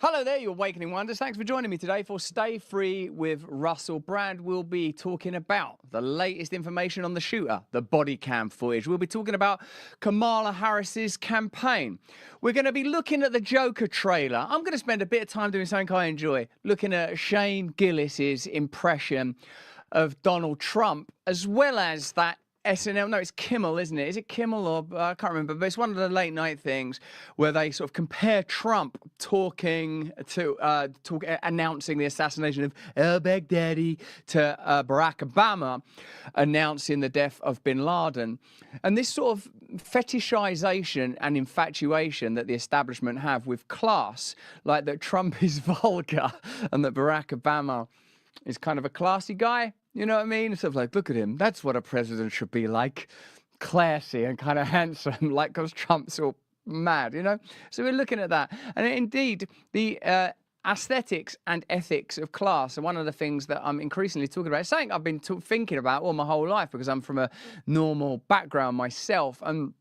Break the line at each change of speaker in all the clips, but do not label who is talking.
Hello there, you Awakening Wonders. Thanks for joining me today for Stay Free with Russell. Brand will be talking about the latest information on the shooter, the Bodycam footage. We'll be talking about Kamala Harris's campaign. We're going to be looking at the Joker trailer. I'm going to spend a bit of time doing something I enjoy, looking at Shane Gillis's impression of Donald Trump, as well as that SNL, no, it's Kimmel, isn't it? Is it Kimmel or I can't remember, but it's one of the late night things where they sort of compare Trump talking to announcing the assassination of al-Baghdadi to Barack Obama announcing the death of bin Laden. And this sort of fetishization and infatuation that the establishment have with class, like that Trump is vulgar and that Barack Obama is kind of a classy guy. You know what I mean? Sort of like, look at him. That's what a president should be like. Classy and kind of handsome, like, because Trump's all mad, you know? So we're looking at that. And indeed, the aesthetics and ethics of class are one of the things that I'm increasingly talking about. It's something I've been thinking about all my whole life because I'm from a normal background myself. And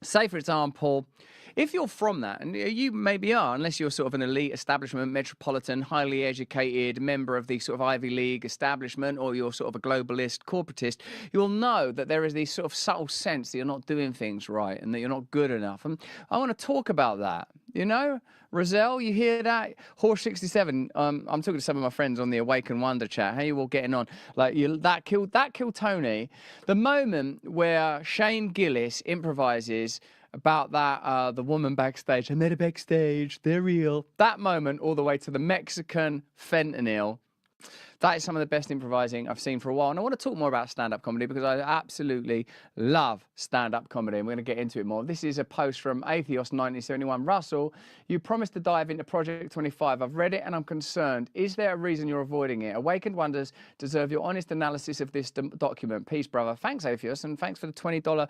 say, for example, if you're from that, and you maybe are, unless you're sort of an elite establishment, metropolitan, highly educated member of the sort of Ivy League establishment, or you're sort of a globalist, corporatist, you'll know that there is this sort of subtle sense that you're not doing things right and that you're not good enough. And I want to talk about that, you know? Russel, you hear that? Horse 67. I'm talking to some of my friends on the Awaken Wonder chat. How you all getting on? Like, that killed Tony. The moment where Shane Gillis improvises about that, the woman backstage, I met her backstage, they're real. That moment all the way to the Mexican fentanyl. That is some of the best improvising I've seen for a while. And I want to talk more about stand-up comedy because I absolutely love stand-up comedy. And we're going to get into it more. This is a post from Atheos 1971. Russell, you promised to dive into Project 25. I've read it and I'm concerned. Is there a reason you're avoiding it? Awakened Wonders deserve your honest analysis of this document. Peace, brother. Thanks, Atheos, and thanks for the $20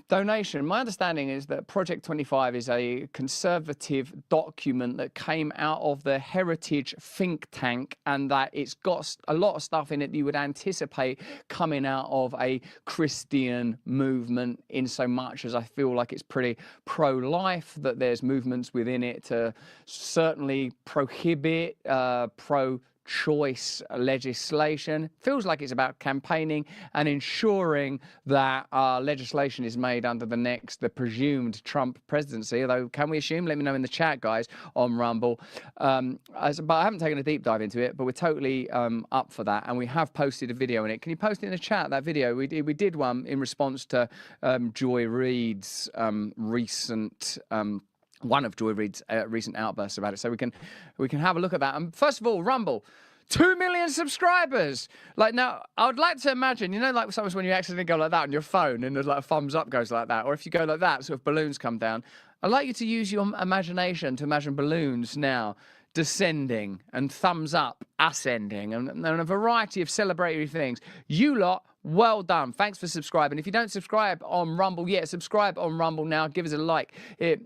donation. My understanding is that Project 25 is a conservative document that came out of the Heritage think tank and that it's got a lot of stuff in it you would anticipate coming out of a Christian movement, in so much as I feel like it's pretty pro-life, that there's movements within it to certainly prohibit pro-choice legislation. Feels like it's about campaigning and ensuring that legislation is made under the presumed Trump presidency. Although, can we assume? Let me know in the chat, guys, on Rumble. But I haven't taken a deep dive into it, but we're totally up for that. And we have posted a video in it. Can you post it in the chat, that video? We did one in response to Joy Reid's recent... one of Joy Reid's recent outbursts about it, so we can have a look at that. And first of all, Rumble, 2 million subscribers. Like, now, I would like to imagine, you know, like sometimes when you accidentally go like that on your phone and there's like a thumbs up goes like that, or if you go like that, sort of balloons come down. I'd like you to use your imagination to imagine balloons now descending and thumbs up ascending and a variety of celebratory things. You lot, well done. Thanks for subscribing. If you don't subscribe on Rumble yet, subscribe on Rumble now. Give us a like. It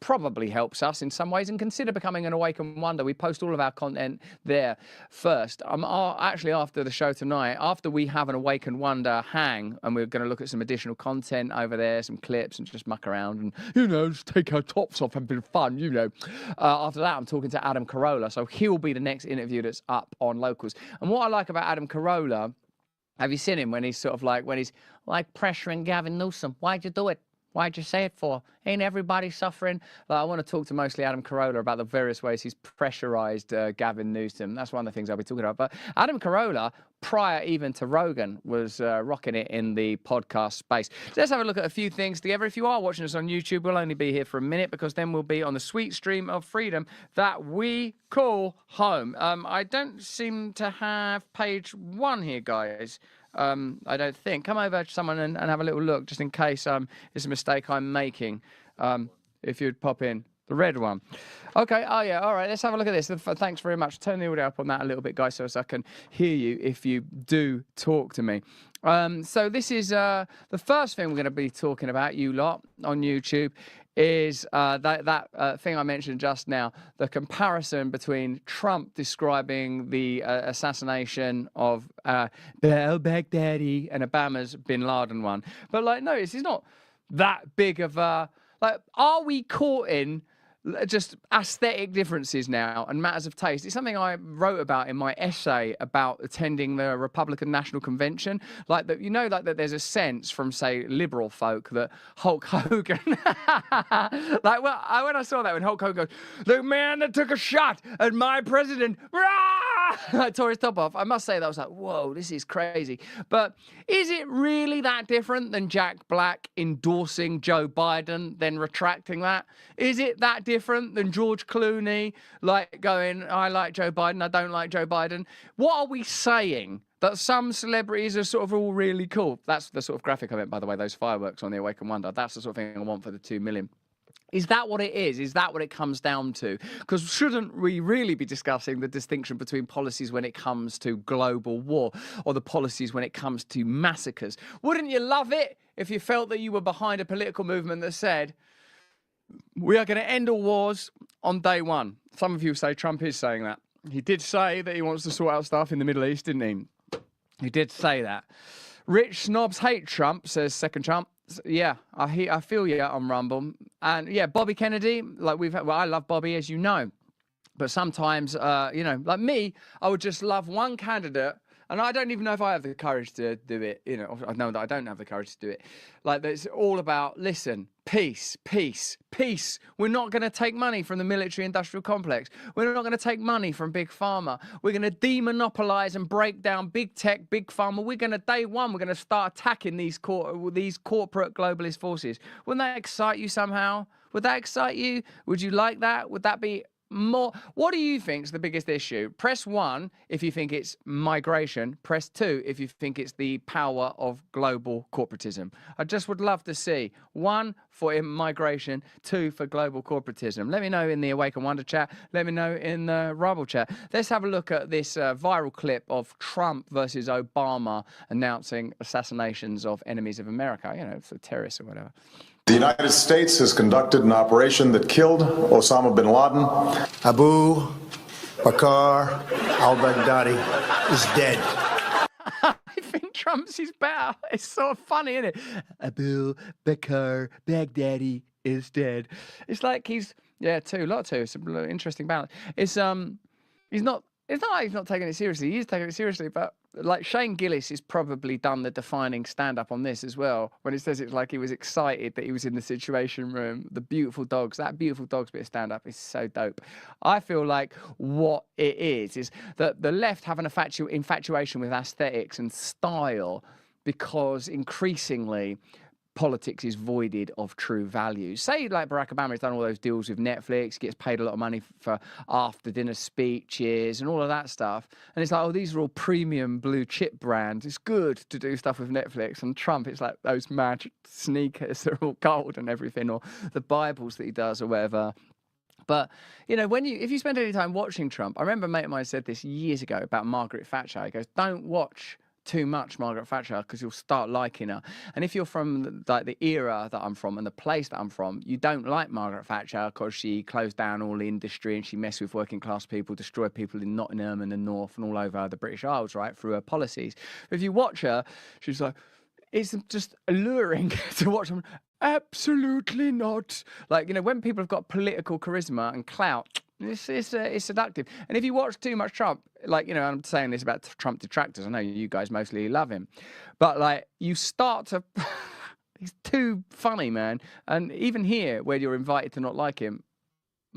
probably helps us in some ways, and consider becoming an Awaken Wonder. We post all of our content there first. Actually, after the show tonight, after we have an Awaken Wonder hang, and we're going to look at some additional content over there, some clips, and just muck around and, you know, just take our tops off and be fun, you know. After that, I'm talking to Adam Carolla, so he'll be the next interview that's up on Locals. And what I like about Adam Carolla, have you seen him when he's sort of like, when he's like pressuring Gavin Newsom? Why'd you do it? Why'd you say it for? Ain't everybody suffering? Like, I want to talk to mostly Adam Carolla about the various ways he's pressurized Gavin Newsom. That's one of the things I'll be talking about. But Adam Carolla, prior even to Rogan, was rocking it in the podcast space. So let's have a look at a few things together. If you are watching us on YouTube, we'll only be here for a minute because then we'll be on the sweet stream of freedom that we call home. I don't seem to have page 1 here, guys. I don't think. Come over to someone and have a little look, just in case it's a mistake I'm making. If you'd pop in the red one. Okay, oh yeah, all right, let's have a look at this. Thanks very much. Turn the audio up on that a little bit, guys, so I can hear you if you do talk to me. So this is the first thing we're going to be talking about, you lot, on YouTube, is that thing I mentioned just now, the comparison between Trump describing the assassination of al-Baghdadi and Obama's bin Laden one. But, like, notice, it's not that big of a... Like, are we caught in just aesthetic differences now and matters of taste. It's something I wrote about in my essay about attending the Republican National Convention. Like that, you know, like that there's a sense from, say, liberal folk that Hulk Hogan, like, well, when I saw that, when Hulk Hogan goes, the man that took a shot at my president, I tore his top off. I must say that I was like, whoa, this is crazy. But is it really that different than Jack Black endorsing Joe Biden, then retracting that? Is it that different than George Clooney, like going, I like Joe Biden, I don't like Joe Biden? What are we saying? That some celebrities are sort of all really cool. That's the sort of graphic I meant, by the way, those fireworks on the Awaken Wonder. That's the sort of thing I want for the 2 million. Is that what it is? Is that what it comes down to? Because shouldn't we really be discussing the distinction between policies when it comes to global war or the policies when it comes to massacres? Wouldn't you love it if you felt that you were behind a political movement that said, we are going to end all wars on day one? Some of you say Trump is saying that. He did say that he wants to sort out stuff in the Middle East, didn't he? He did say that. Rich snobs hate Trump, says Second Trump. Yeah, I feel you on Rumble. And yeah, Bobby Kennedy, like I love Bobby, as you know. But sometimes, you know, like me, I would just love one candidate. And I don't even know if I have the courage to do it. You know, I know that I don't have the courage to do it. Like, it's all about, listen, peace, peace, peace. We're not going to take money from the military-industrial complex. We're not going to take money from Big Pharma. We're going to demonopolize and break down big tech, Big Pharma. We're going to, day one, we're going to start attacking these corporate globalist forces. Wouldn't that excite you somehow? Would that excite you? Would you like that? Would that be more? What do you think is the biggest issue? Press 1 if you think it's migration. Press 2 if you think it's the power of global corporatism. I just would love to see 1 for migration, 2 for global corporatism. Let me know in the Awaken Wonder chat. Let me know in the Rumble chat. Let's have a look at this viral clip of Trump versus Obama announcing assassinations of enemies of America, you know, for terrorists or whatever.
The United States has conducted an operation that killed Osama bin Laden.
Abu Bakr al-Baghdadi is dead.
I think Trump's is better. It's so funny, isn't it? Abu Bakr Baghdadi is dead. It's like he's, yeah, a lot too. It's an interesting balance. It's not like he's not taking it seriously. He is taking it seriously, but like Shane Gillis has probably done the defining stand-up on this as well, when it says it's like he was excited that he was in the Situation Room. The beautiful dogs, that beautiful dogs bit of stand-up is so dope. I feel like what it is that the left have an infatuation with aesthetics and style because increasingly politics is voided of true values. Say like Barack Obama has done all those deals with Netflix, gets paid a lot of money for after dinner speeches and all of that stuff. And it's like, oh, these are all premium blue chip brands. It's good to do stuff with Netflix. And Trump, it's like those mad sneakers, they're all gold and everything, or the Bibles that he does or whatever. But, you know, if you spend any time watching Trump, I remember a mate of mine said this years ago about Margaret Thatcher. He goes, don't watch too much Margaret Thatcher because you'll start liking her. And if you're from like the era that I'm from and the place that I'm from, you don't like Margaret Thatcher because she closed down all the industry and she messed with working class people, destroyed people in Nottingham and the North and all over the British Isles, right, through her policies. But if you watch her, she's like, it's just alluring to watch them. Absolutely not. Like, you know, when people have got political charisma and clout, it's seductive. And if you watch too much Trump, like, you know, I'm saying this about Trump detractors, I know you guys mostly love him, but like you start to, he's too funny, man. And even here, where you're invited to not like him,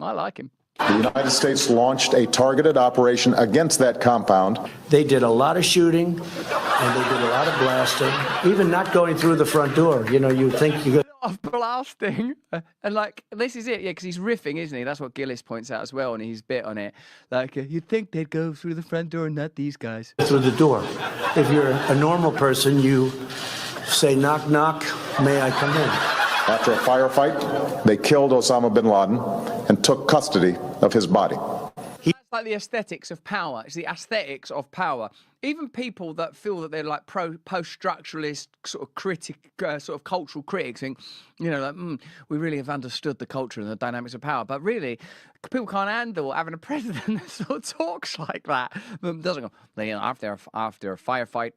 I like him.
The United States launched a targeted operation against that compound.
They did a lot of shooting and they did a lot of blasting, even not going through the front door. You know, you think you
of blasting, and like this is it, yeah, because he's riffing, isn't he? That's what Gillis points out as well, and he's bit on it. Like you'd think they'd go through the front door, not these guys.
through the door. If you're a normal person, you say, knock, knock, may I come in?
After a firefight, they killed Osama bin Laden and took custody of his body.
like the aesthetics of power. It's the aesthetics of power. Even people that feel that they're like post-structuralist sort of sort of cultural critics think, we really have understood the culture and the dynamics of power. But really, people can't handle having a president that sort of talks like that. Doesn't go, after a firefight,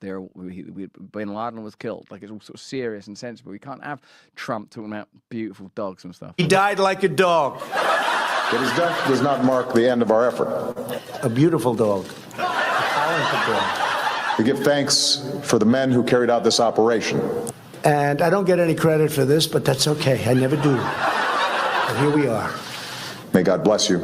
Bin Laden was killed. Like, it's all sort of serious and sensible. We can't have Trump talking about beautiful dogs and stuff.
He died like a dog.
But his death does not mark the end of our effort.
A beautiful dog. A talented dog.
We give thanks for the men who carried out this operation.
And I don't get any credit for this, but that's okay. I never do. But here we are.
May God bless you,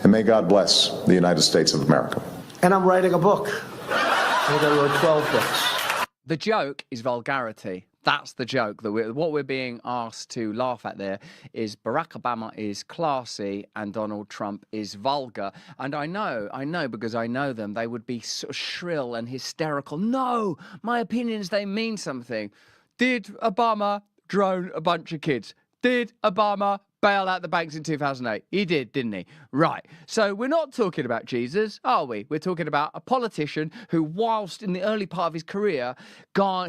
and may God bless the United States of America.
And I'm writing a book. I think I wrote 12 books.
The joke is vulgarity. That's the joke. What we're being asked to laugh at there is Barack Obama is classy and Donald Trump is vulgar. And I know because I know them, they would be sort of shrill and hysterical. No, my opinions, they mean something. Did Obama drone a bunch of kids? Did Obama bail out the banks in 2008? He did, didn't he? Right. So we're not talking about Jesus, are we? We're talking about a politician who, whilst in the early part of his career,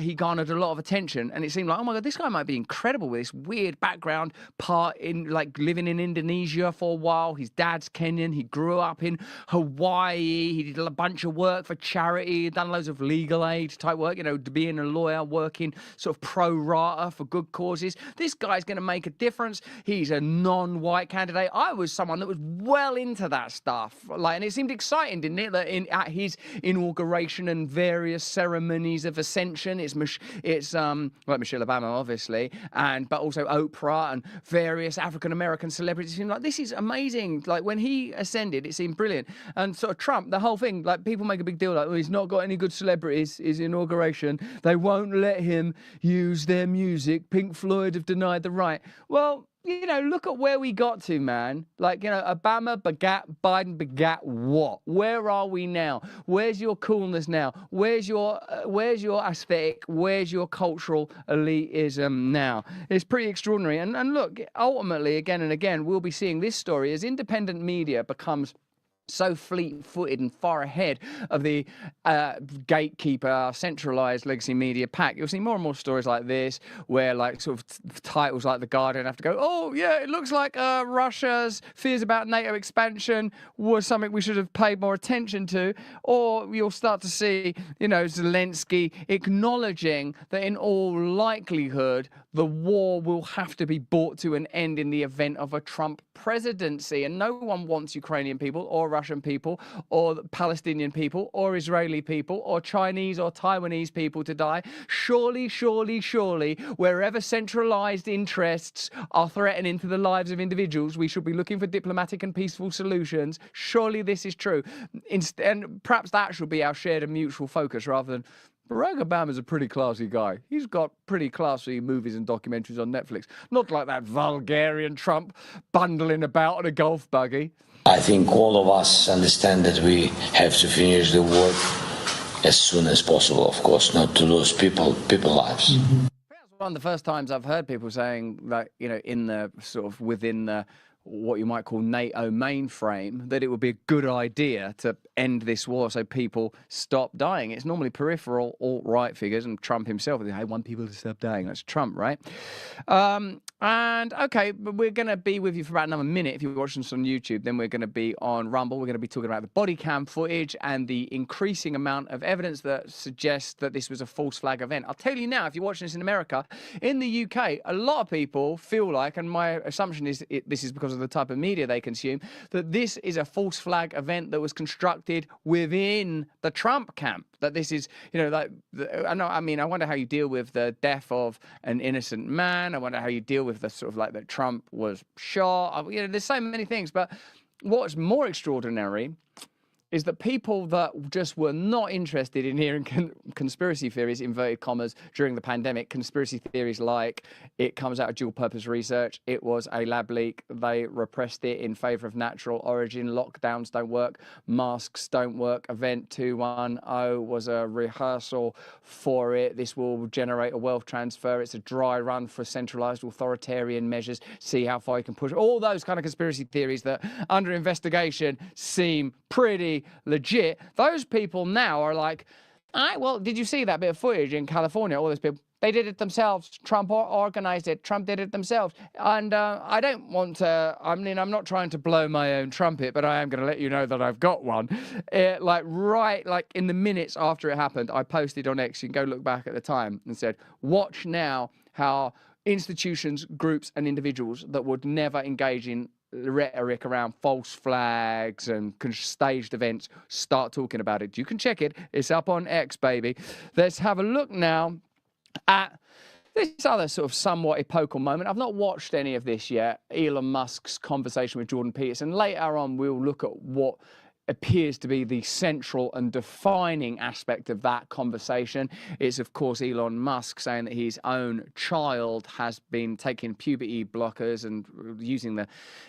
he garnered a lot of attention, and it seemed like, oh my God, this guy might be incredible with this weird background, part in like living in Indonesia for a while. His dad's Kenyan. He grew up in Hawaii. He did a bunch of work for charity, done loads of legal aid type work, being a lawyer, working sort of pro rata for good causes. This guy's going to make a difference. He's a non-white candidate. I was someone that was well into that stuff, and it seemed exciting, didn't it? That at his inauguration and various ceremonies of ascension, it's like Michelle Obama, obviously, but also Oprah and various African American celebrities. It seemed like this is amazing. Like when he ascended, it seemed brilliant. And sort of Trump, the whole thing, like people make a big deal, like, he's not got any good celebrities. His inauguration, they won't let him use their music. Pink Floyd have denied the right. Well, look at where we got to, man. Like, Obama begat, Biden begat what? Where are we now? Where's your coolness now? Where's your aesthetic? Where's your cultural elitism now? It's pretty extraordinary. And look, ultimately, again and again, we'll be seeing this story as independent media becomes so fleet-footed and far ahead of the gatekeeper, centralized legacy media pack. You'll see more and more stories like this, where like sort of titles like The Guardian have to go, oh yeah, it looks like Russia's fears about NATO expansion was something we should have paid more attention to. Or you'll start to see, Zelensky acknowledging that in all likelihood the war will have to be brought to an end in the event of a Trump presidency. And no one wants Ukrainian people or Russian people or Palestinian people or Israeli people or Chinese or Taiwanese people to die. Surely, surely, surely, wherever centralized interests are threatening to the lives of individuals, we should be looking for diplomatic and peaceful solutions. Surely this is true. And perhaps that should be our shared and mutual focus rather than Barack Obama's a pretty classy guy. He's got pretty classy movies and documentaries on Netflix. Not like that vulgarian Trump bundling about on a golf buggy.
I think all of us understand that we have to finish the war as soon as possible, of course, not to lose people lives.
Mm-hmm. That's one of the first times I've heard people saying that, in the sort of within the what you might call NATO mainframe, that it would be a good idea to end this war so people stop dying. It's normally peripheral alt-right figures, and Trump himself, I want people to stop dying. That's Trump, right? And okay, but we're going to be with you for about another minute if you're watching this on YouTube. Then we're going to be on Rumble. We're going to be talking about the body cam footage and the increasing amount of evidence that suggests that this was a false flag event. I'll tell you now, if you're watching this in America, in the UK, a lot of people feel like, and my assumption is this is because of the type of media they consume, that this is a false flag event that was constructed within the Trump camp. That this is, I wonder how you deal with the death of an innocent man. I wonder how you deal with the sort of like that Trump was shot. There's so many things. But what's more extraordinary is that people that just were not interested in hearing conspiracy theories, inverted commas, during the pandemic, conspiracy theories like it comes out of dual purpose research, it was a lab leak, they repressed it in favor of natural origin, lockdowns don't work, masks don't work, event 210 was a rehearsal for it, this will generate a wealth transfer, it's a dry run for centralized authoritarian measures, see how far you can push, all those kind of conspiracy theories that under investigation seem pretty legit. Those people now are like, all right, well, did you see that bit of footage in California? All those people, they did it themselves. Trump organized it. Trump did it themselves. And I don't want to, I mean, I'm not trying to blow my own trumpet, but I am going to let you know that I've got one. Like in the minutes after it happened, I posted on X, you can go look back at the time, and said, watch now how institutions, groups, and individuals that would never engage in rhetoric around false flags and staged events start talking about it. You can check it. It's up on X, baby. Let's have a look now at this other sort of somewhat epochal moment. I've not watched any of this yet. Elon Musk's conversation with Jordan Peterson. Later on, we'll look at what appears to be the central and defining aspect of that conversation. It's, of course, Elon Musk saying that his own child has been taking puberty blockers and using the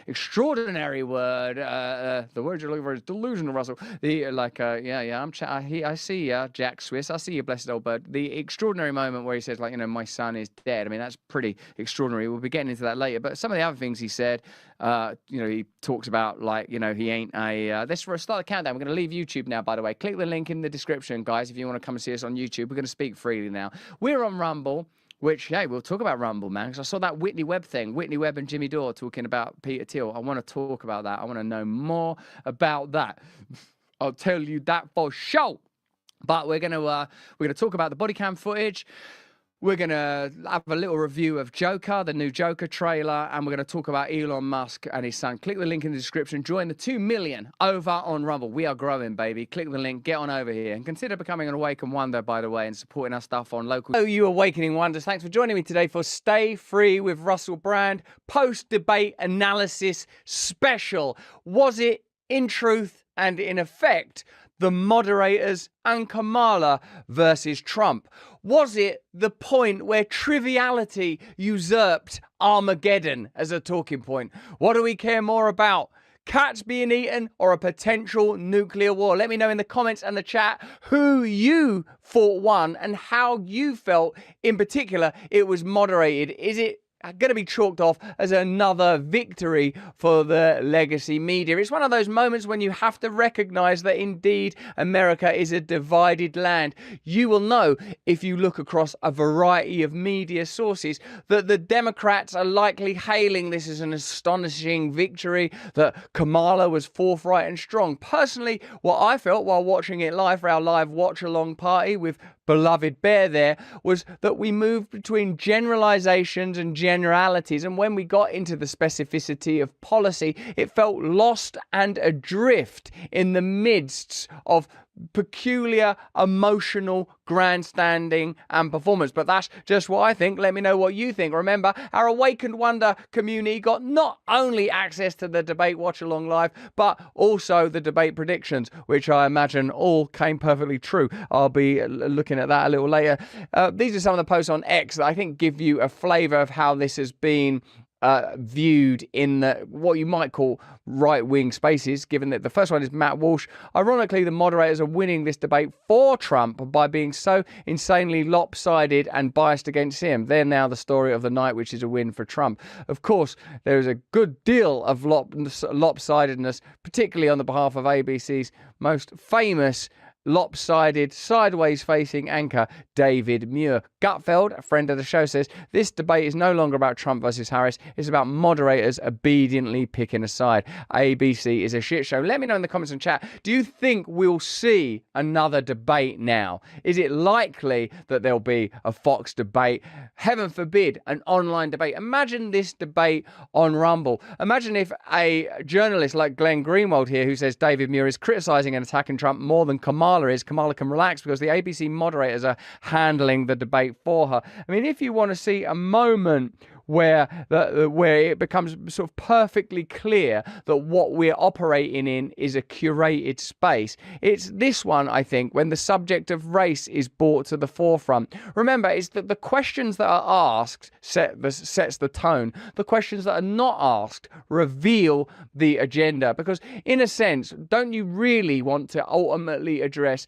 extraordinary word, the word you're looking for is delusional, Russell. I see ya, Jack Swiss, I see you, blessed old bird. The extraordinary moment where he says, like, my son is dead. I mean, that's pretty extraordinary. We'll be getting into that later. But some of the other things he said, he talks about, he ain't a, this for a start the countdown. We're going to leave YouTube now, by the way. Click the link in the description, guys, if you want to come and see us on YouTube. We're going to speak freely now. We're on Rumble, which, hey, we'll talk about Rumble, man, because I saw that Whitney Webb thing. Whitney Webb and Jimmy Dore talking about Peter Thiel. I want to talk about that. I want to know more about that. I'll tell you that for sure. But we're going to talk about the Bodycam footage. We're going to have a little review of Joker, the new Joker trailer, and we're going to talk about Elon Musk and his son. Click the link in the description. Join the 2 million over on Rumble. We are growing, baby. Click the link. Get on over here. And consider becoming an Awaken Wonder, by the way, and supporting our stuff on local. Hello, you Awakening Wonders. Thanks for joining me today for Stay Free with Russell Brand, post-debate analysis special. Was it, in truth and in effect, the moderators and Kamala versus Trump? Was it the point where triviality usurped Armageddon as a talking point? What do we care more about? Cats being eaten or a potential nuclear war? Let me know in the comments and the chat who you thought won and how you felt in particular it was moderated. Is it going to be chalked off as another victory for the legacy media? It's one of those moments when you have to recognize that indeed America is a divided land. You will know if you look across a variety of media sources that the Democrats are likely hailing this as an astonishing victory, that Kamala was forthright and strong. Personally, what I felt while watching it live for our live watch-along party with beloved Bear there was that we moved between generalizations and generalities, and when we got into the specificity of policy, it felt lost and adrift in the midst of peculiar emotional grandstanding and performance. But that's just what I think. Let me know what you think. Remember, our Awakened Wonder community got not only access to the debate watch along live, but also the debate predictions, which I imagine all came perfectly true. I'll be looking at that a little later. These are some of the posts on X that I think give you a flavor of how this has been viewed in what you might call right-wing spaces, given that the first one is Matt Walsh. Ironically, the moderators are winning this debate for Trump by being so insanely lopsided and biased against him. They're now the story of the night, which is a win for Trump. Of course, there is a good deal of lopsidedness, particularly on the behalf of ABC's most famous lopsided, sideways-facing anchor, David Muir. Gutfeld, a friend of the show, says, this debate is no longer about Trump versus Harris. It's about moderators obediently picking a side. ABC is a shit show. Let me know in the comments and chat, do you think we'll see another debate now? Is it likely that there'll be a Fox debate? Heaven forbid, an online debate. Imagine this debate on Rumble. Imagine if a journalist like Glenn Greenwald here, who says David Muir is criticizing and attacking Trump more than Kamala is, Kamala can relax because the ABC moderators are handling the debate for her. I mean, if you want to see a moment where it becomes sort of perfectly clear that what we're operating in is a curated space. It's this one, I think, when the subject of race is brought to the forefront. Remember, it's that the questions that are asked sets the tone. The questions that are not asked reveal the agenda, because in a sense, don't you really want to ultimately address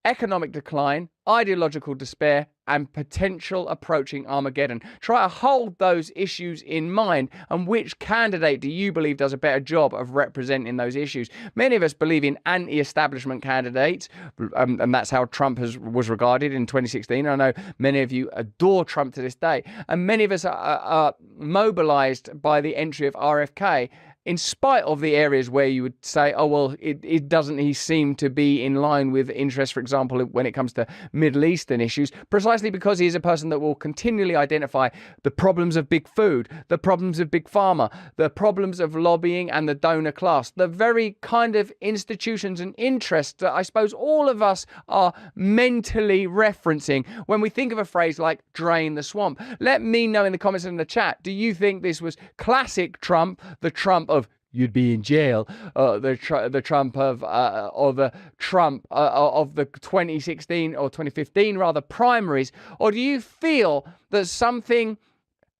economic decline, ideological despair, and potential approaching Armageddon? Try to hold those issues in mind, and which candidate do you believe does a better job of representing those issues? Many of us believe in anti-establishment candidates, and that's how Trump was regarded in 2016. I know many of you adore Trump to this day, and many of us are mobilized by the entry of RFK, in spite of the areas where you would say, oh, well, it doesn't he seem to be in line with interest, for example, when it comes to Middle Eastern issues, precisely because he is a person that will continually identify the problems of big food, the problems of big pharma, the problems of lobbying and the donor class, the very kind of institutions and interests that I suppose all of us are mentally referencing when we think of a phrase like drain the swamp. Let me know in the comments and in the chat, do you think this was classic Trump, the Trump of you'd be in jail, the Trump of or the Trump of the 2016 or 2015 rather primaries, or do you feel that something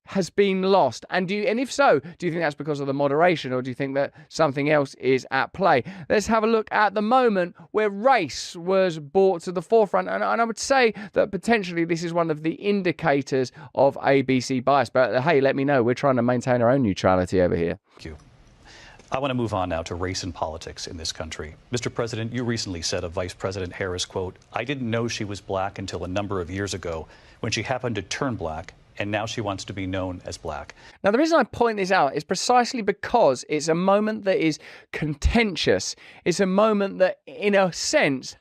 has been lost? And if so, do you think that's because of the moderation, or do you think that something else is at play? Let's have a look at the moment where race was brought to the forefront, and I would say that potentially this is one of the indicators of ABC bias. But hey, let me know. We're trying to maintain our own neutrality over here.
Thank you. I want to move on now to race and politics in this country. Mr. President, you recently said of Vice President Harris, quote, "I didn't know she was black until a number of years ago when she happened to turn black, and now she wants to be known as black."
Now, the reason I point this out is precisely because it's a moment that is contentious. It's a moment that, in a sense,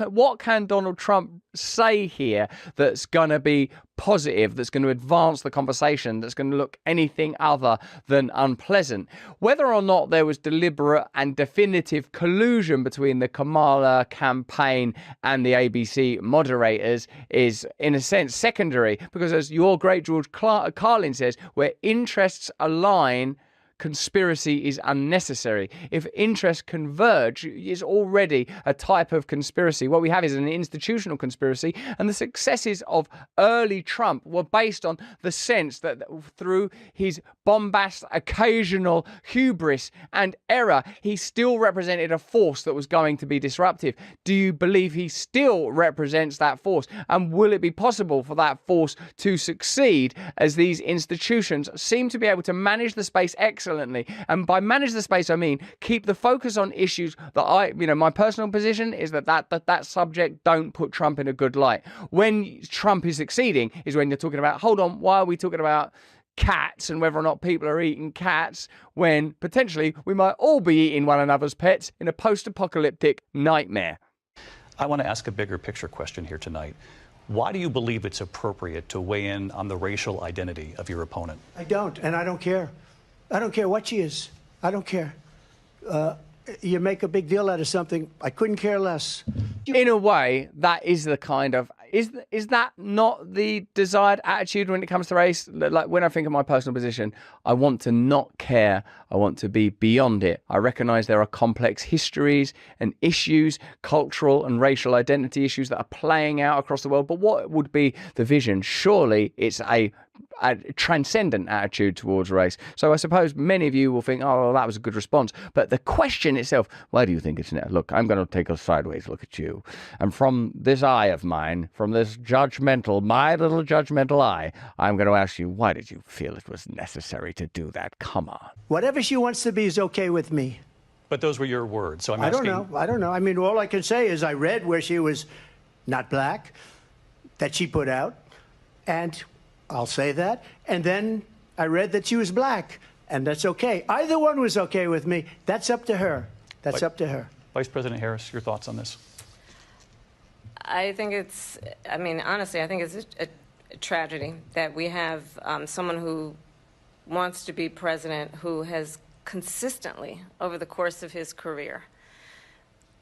what can Donald Trump say here that's going to be positive, that's going to advance the conversation, that's going to look anything other than unpleasant? Whether or not there was deliberate and definitive collusion between the Kamala campaign and the ABC moderators is, in a sense, secondary, because as your great George Carlin says, where interests align, conspiracy is unnecessary. If interests converge, is already a type of conspiracy. What we have is an institutional conspiracy, and the successes of early Trump were based on the sense that through his bombast, occasional hubris and error, he still represented a force that was going to be disruptive. Do you believe he still represents that force? And will it be possible for that force to succeed, as these institutions seem to be able to manage the space excellently? And by manage the space, I mean keep the focus on issues that my personal position is that subject don't put Trump in a good light. When Trump is succeeding is when you're talking about, hold on, why are we talking about cats and whether or not people are eating cats, when potentially we might all be eating one another's pets in a post-apocalyptic nightmare?
I want to ask a bigger picture question here tonight. Why do you believe it's appropriate to weigh in on the racial identity of your opponent?
I don't, and I don't care. I don't care what she is. I don't care. You make a big deal out of something, I couldn't care less.
In a way, that is the kind of... Is that not the desired attitude when it comes to race? Like, when I think of my personal position, I want to not care. I want to be beyond it. I recognize there are complex histories and issues, cultural and racial identity issues that are playing out across the world. But what would be the vision? Surely it's a transcendent attitude towards race. So I suppose many of you will think, oh, well, that was a good response. But the question itself, why do you think it's... Look, I'm going to take a sideways look at you. And from this eye of mine, from this my little judgmental eye, I'm going to ask you, why did you feel it was necessary to do that? Come on.
Whatever she wants to be is okay with me.
But those were your words, so I'm asking...
I don't know. I mean, all I can say is I read where she was not black, that she put out, and I'll say that. And then I read that she was black, and that's okay. Either one was okay with me. That's up to her. That's up to her.
Vice President Harris, your thoughts on this?
I think it's, honestly, I think it's a tragedy that we have someone who wants to be president who has consistently, over the course of his career,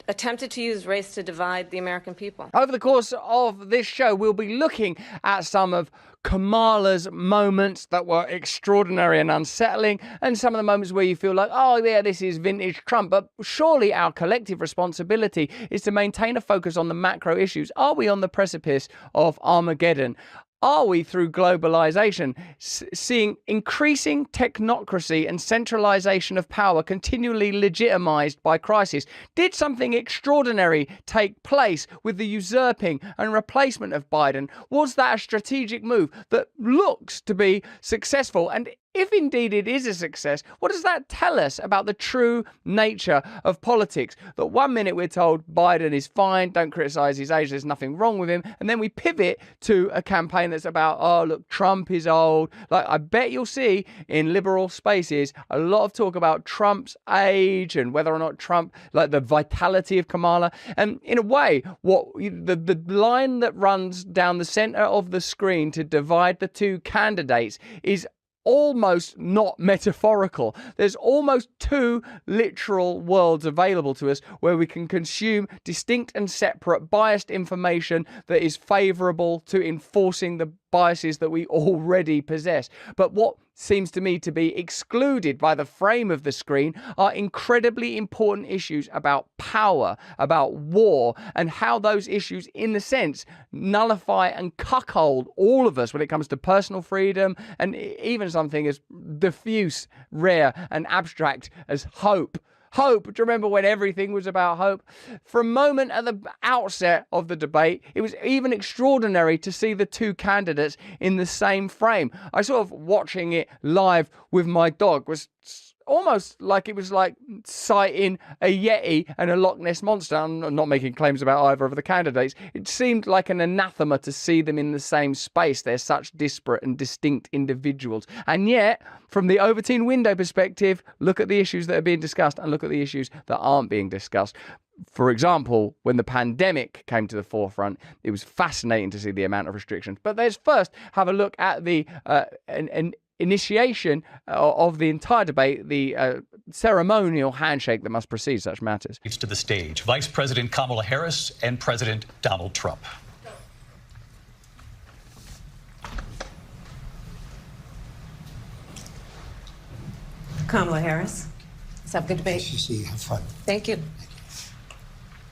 attempted to use race to divide the American people.
Over the course of this show, we'll be looking at some of Kamala's moments that were extraordinary and unsettling, and some of the moments where you feel like, oh yeah, this is vintage Trump. But surely our collective responsibility is to maintain a focus on the macro issues. Are we on the precipice of Armageddon? Are we, through globalization, seeing increasing technocracy and centralization of power continually legitimized by crisis? Did something extraordinary take place with the usurping and replacement of Biden? Was that a strategic move that looks to be successful? And if indeed it is a success, what does that tell us about the true nature of politics? That one minute we're told Biden is fine, don't criticize his age, there's nothing wrong with him. And then we pivot to a campaign that's about, oh, look, Trump is old. Like, I bet you'll see in liberal spaces a lot of talk about Trump's age and whether or not Trump, like the vitality of Kamala. And in a way, what the line that runs down the center of the screen to divide the two candidates is almost not metaphorical. There's almost two literal worlds available to us where we can consume distinct and separate biased information that is favorable to enforcing the biases that we already possess. But what seems to me to be excluded by the frame of the screen are incredibly important issues about power, about war, and how those issues, in a sense, nullify and cuckold all of us when it comes to personal freedom and even something as diffuse, rare, and abstract as hope. Hope. Do you remember when everything was about hope? For a moment at the outset of the debate, it was even extraordinary to see the two candidates in the same frame. I sort of watching it live with my dog was almost like it was like sighting a Yeti and a Loch Ness Monster. I'm not making claims about either of the candidates. It seemed like an anathema to see them in the same space. They're such disparate and distinct individuals. And yet, from the Overton window perspective, look at the issues that are being discussed and look at the issues that aren't being discussed. For example, when the pandemic came to the forefront, it was fascinating to see the amount of restrictions. But let's first have a look at the initiation of the entire debate, the ceremonial handshake that must precede such matters.
To the stage, Vice President Kamala Harris and President Donald Trump.
Kamala Harris, let's have a good debate.
Nice to see you. Have fun.
Thank you.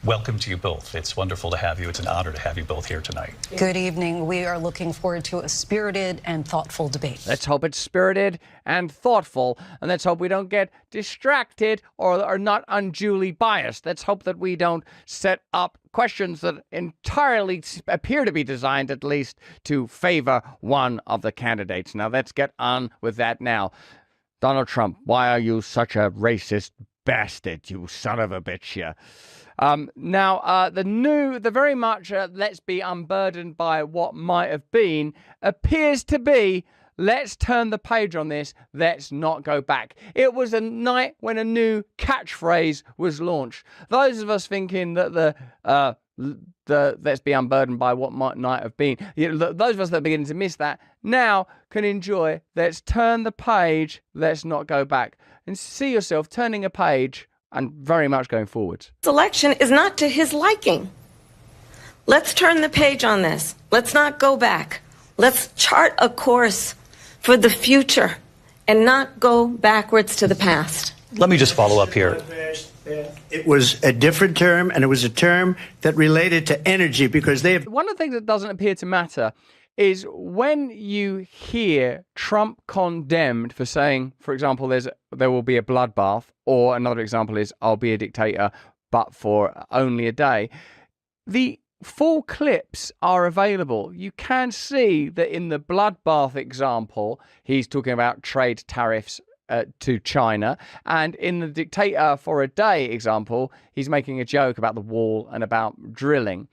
Welcome to you both. It's wonderful to have you. It's an honor to have you both here tonight.
Good evening. We are looking forward to a spirited and thoughtful debate.
Let's hope it's spirited and thoughtful, and let's hope we don't get distracted or are not unduly biased. Let's hope that we don't set up questions that entirely appear to be designed, at least, to favor one of the candidates. Now, let's get on with that now. Donald Trump, why are you such a racist bastard, you son of a bitch, you? The very much let's be unburdened by what might have been appears to be let's turn the page on this, let's not go back. It was a night when a new catchphrase was launched. Those of us thinking that the let's be unburdened by what might have been, those of us that are beginning to miss that now can enjoy let's turn the page, let's not go back, and see yourself turning a page and very much going forwards.
This election is not to his liking. Let's turn the page on this. Let's not go back. Let's chart a course for the future and not go backwards to the past.
Let me just follow up here.
It was a different term, and it was a term that related to energy because they have...
One of the things that doesn't appear to matter is when you hear Trump condemned for saying, for example, there will be a bloodbath, or another example is I'll be a dictator, but for only a day. The full clips are available. You can see that in the bloodbath example, he's talking about trade tariffs to China, and in the dictator for a day example, he's making a joke about the wall and about drilling.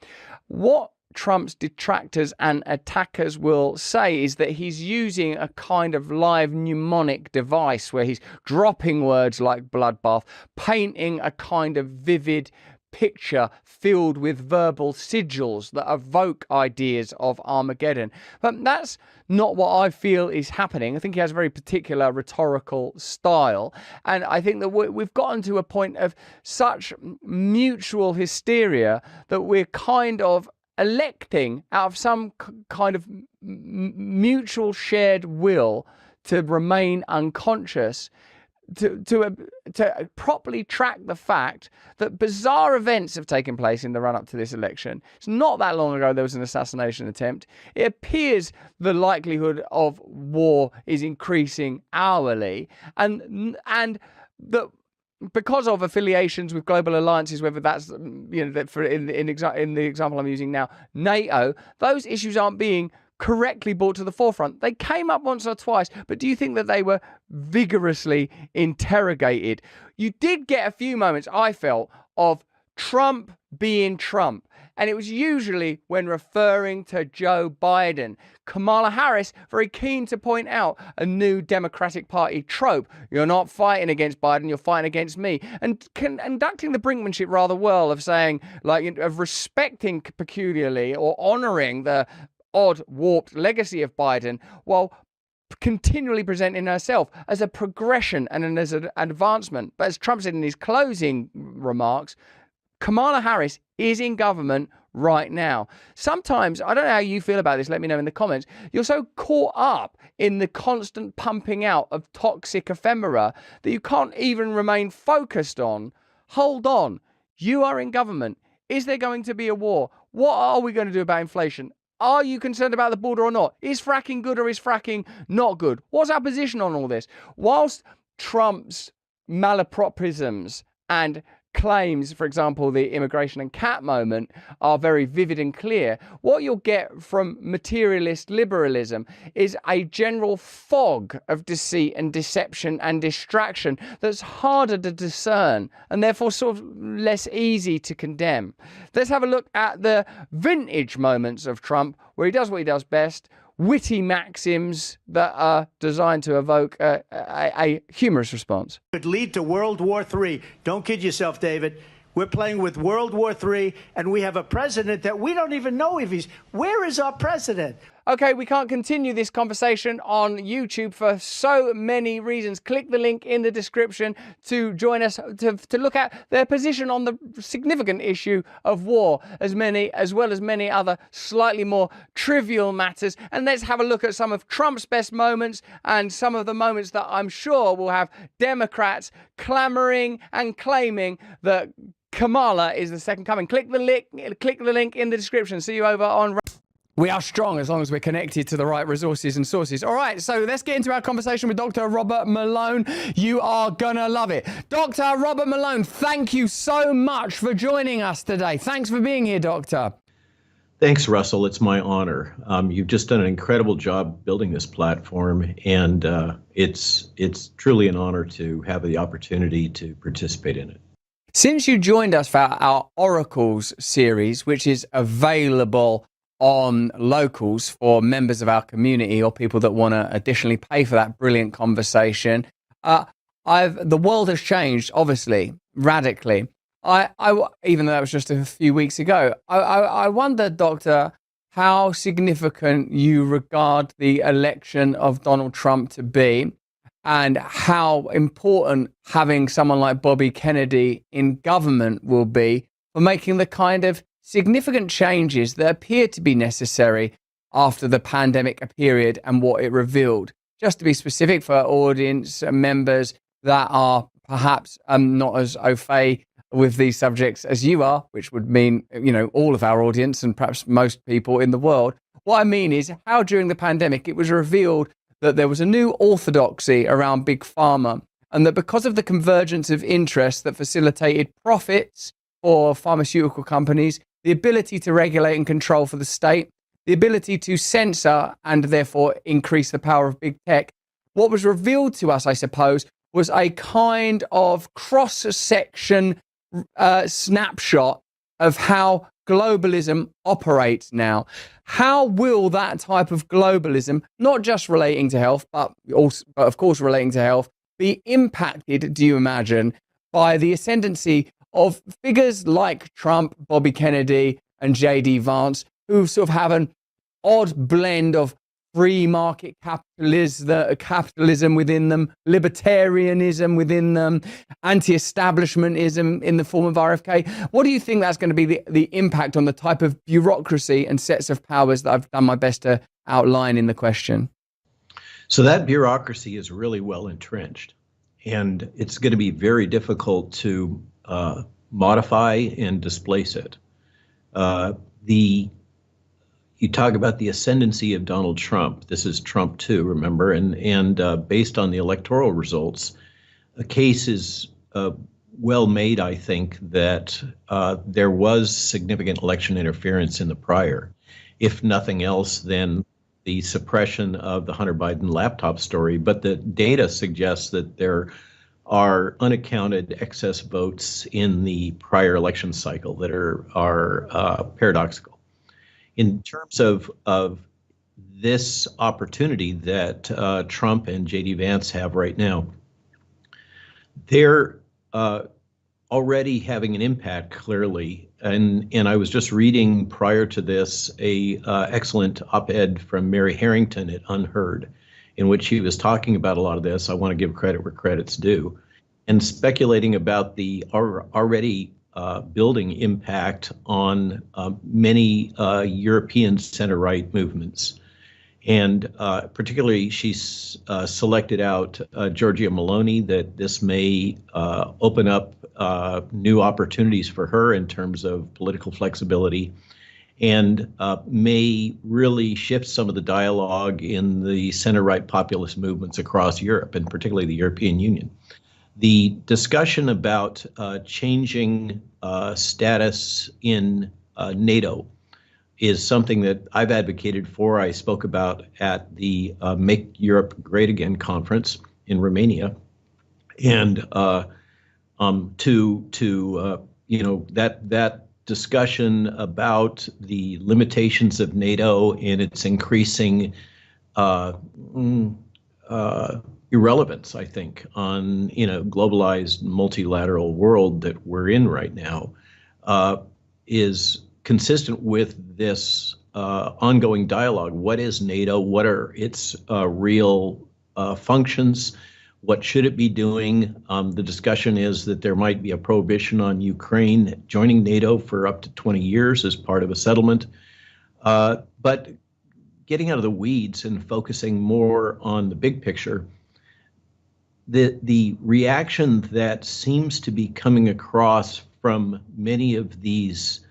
What Trump's detractors and attackers will say is that he's using a kind of live mnemonic device where he's dropping words like bloodbath, painting a kind of vivid picture filled with verbal sigils that evoke ideas of Armageddon. But that's not what I feel is happening. I think he has a very particular rhetorical style. And I think that we've gotten to a point of such mutual hysteria that we're kind of electing out of some kind of mutual shared will to remain unconscious, to properly track the fact that bizarre events have taken place in the run-up to this election. It's not that long ago there was an assassination attempt. It appears the likelihood of war is increasing hourly, and that because of affiliations with global alliances, whether that's in the example I'm using now, NATO, those issues aren't being correctly brought to the forefront. They came up once or twice, but do you think that they were vigorously interrogated? You did get a few moments, I felt, of Trump being Trump, and it was usually when referring to Joe Biden. Kamala Harris, very keen to point out a new Democratic Party trope. You're not fighting against Biden, you're fighting against me. And conducting the brinkmanship rather well of saying, of respecting peculiarly or honoring the odd, warped legacy of Biden, while continually presenting herself as a progression and as an advancement. But as Trump said in his closing remarks, Kamala Harris is in government right now. Sometimes, I don't know how you feel about this, let me know in the comments, you're so caught up in the constant pumping out of toxic ephemera that you can't even remain focused on, hold on, you are in government. Is there going to be a war? What are we going to do about inflation? Are you concerned about the border or not? Is fracking good or is fracking not good? What's our position on all this? Whilst Trump's malapropisms and claims, for example, the immigration and cat moment, are very vivid and clear, what you'll get from materialist liberalism is a general fog of deceit and deception and distraction that's harder to discern and therefore sort of less easy to condemn. Let's have a look at the vintage moments of Trump, where he does what he does best, witty maxims that are designed to evoke a humorous response.
Could lead to World War III. Don't kid yourself, David. We're playing with World War III, and we have a president that we don't even know if he's... Where is our president?
Okay, we can't continue this conversation on YouTube for so many reasons. Click the link in the description to join us to look at their position on the significant issue of war, as well as many other slightly more trivial matters. And let's have a look at some of Trump's best moments and some of the moments that I'm sure will have Democrats clamoring and claiming that Kamala is the second coming. Click the link in the description. See you over on... We are strong as long as we're connected to the right resources and sources. All right, so let's get into our conversation with Dr. Robert Malone. You are gonna love it. Dr. Robert Malone, thank you so much for joining us today. Thanks for being here, Doctor.
Thanks, Russell. It's my honor. You've just done an incredible job building this platform, and it's truly an honor to have the opportunity to participate in it.
Since you joined us for our Oracles series, which is available on Locals for members of our community or people that want to additionally pay for that brilliant conversation, the world has changed, obviously, radically. Even though that was just a few weeks ago, I wonder, Doctor, how significant you regard the election of Donald Trump to be, and how important having someone like Bobby Kennedy in government will be for making the kind of significant changes that appear to be necessary after the pandemic period and what it revealed. Just to be specific for our audience members that are perhaps not as au fait with these subjects as you are, which would mean, all of our audience and perhaps most people in the world. What I mean is how during the pandemic it was revealed that there was a new orthodoxy around big pharma, and that because of the convergence of interests that facilitated profits for pharmaceutical companies, the ability to regulate and control for the state, the ability to censor and therefore increase the power of big tech, what was revealed to us, I suppose, was a kind of cross-section snapshot of how globalism operates now. How will that type of globalism, not just relating to health, but of course relating to health, be impacted, do you imagine, by the ascendancy of figures like Trump, Bobby Kennedy, and J.D. Vance, who sort of have an odd blend of free market capitalism within them, libertarianism within them, anti-establishmentism in the form of RFK. What do you think that's going to be the impact on the type of bureaucracy and sets of powers that I've done my best to outline in the question?
So that bureaucracy is really well entrenched, and it's going to be very difficult to modify and displace it. You talk about the ascendancy of Donald Trump. This is Trump too, remember? And based on the electoral results, a case is well made, I think, that there was significant election interference in the prior. If nothing else, then the suppression of the Hunter Biden laptop story. But the data suggests that there are unaccounted excess votes in the prior election cycle that are paradoxical. In terms of this opportunity that Trump and J.D. Vance have right now, they're already having an impact, clearly. And I was just reading prior to this a excellent op-ed from Mary Harrington at Unheard, in which she was talking about a lot of this. I want to give credit where credit's due, and speculating about the already building impact on many European center-right movements. And particularly, she's selected out Giorgia Meloni, that this may open up new opportunities for her in terms of political flexibility, and may really shift some of the dialogue in the center-right populist movements across Europe, and particularly the European Union. The discussion about changing status in NATO is something that I've advocated for. I spoke about at the Make Europe Great Again conference in Romania, and that discussion about the limitations of NATO and its increasing irrelevance, I think, on globalized multilateral world that we're in right now, is consistent with this ongoing dialogue. What is NATO? What are its real functions? What should it be doing? The discussion is that there might be a prohibition on Ukraine joining NATO for up to 20 years as part of a settlement. But getting out of the weeds and focusing more on the big picture, the reaction that seems to be coming across from many of these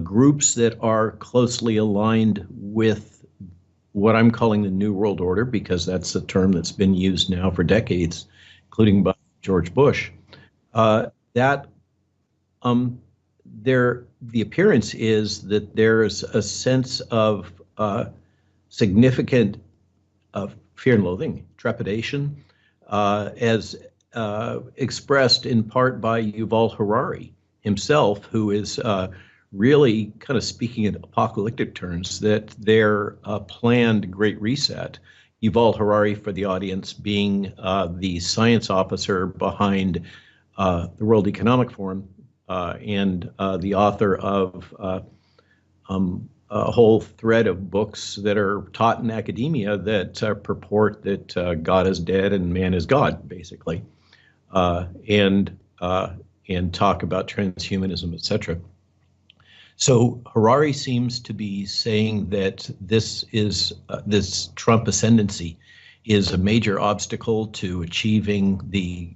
groups that are closely aligned with what I'm calling the New World Order, because that's a term that's been used now for decades, including by George Bush, the appearance is that there's a sense of significant fear and loathing, trepidation, as expressed in part by Yuval Harari himself, who is really kind of speaking in apocalyptic terms, that their planned Great Reset, Yuval Harari, for the audience, being the science officer behind the World Economic Forum and the author of a whole thread of books that are taught in academia that purport that God is dead and man is God, basically, and talk about transhumanism, etc. So Harari seems to be saying that this Trump ascendancy is a major obstacle to achieving the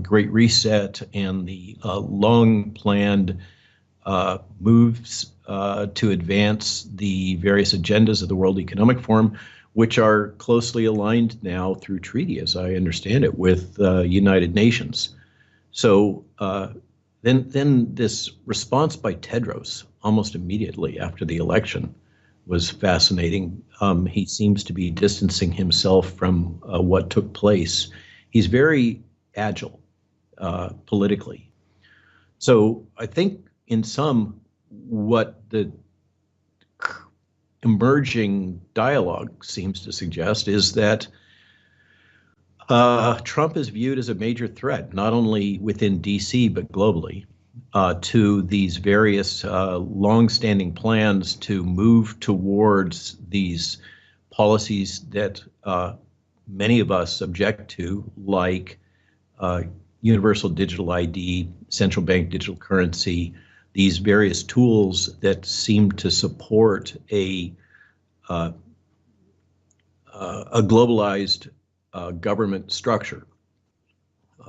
Great Reset and the long-planned moves to advance the various agendas of the World Economic Forum, which are closely aligned now through treaty, as I understand it, with United Nations. So then this response by Tedros, almost immediately after the election, was fascinating. He seems to be distancing himself from what took place. He's very agile politically. So I think in sum, what the emerging dialogue seems to suggest is that Trump is viewed as a major threat, not only within DC, but globally. to these various long-standing plans to move towards these policies that many of us object to, like universal digital ID, central bank digital currency, these various tools that seem to support a globalized government structure,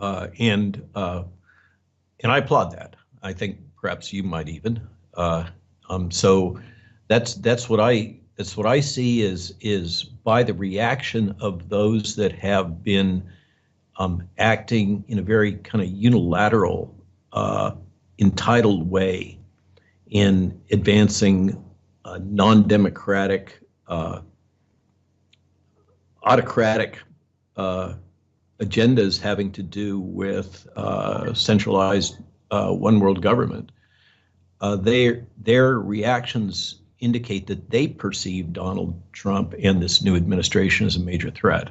and I applaud that. I think perhaps you might even. So that's what I see is by the reaction of those that have been acting in a very kind of unilateral, entitled way in advancing non-democratic, autocratic agendas having to do with centralized one world government. Their reactions indicate that they perceive Donald Trump and this new administration as a major threat.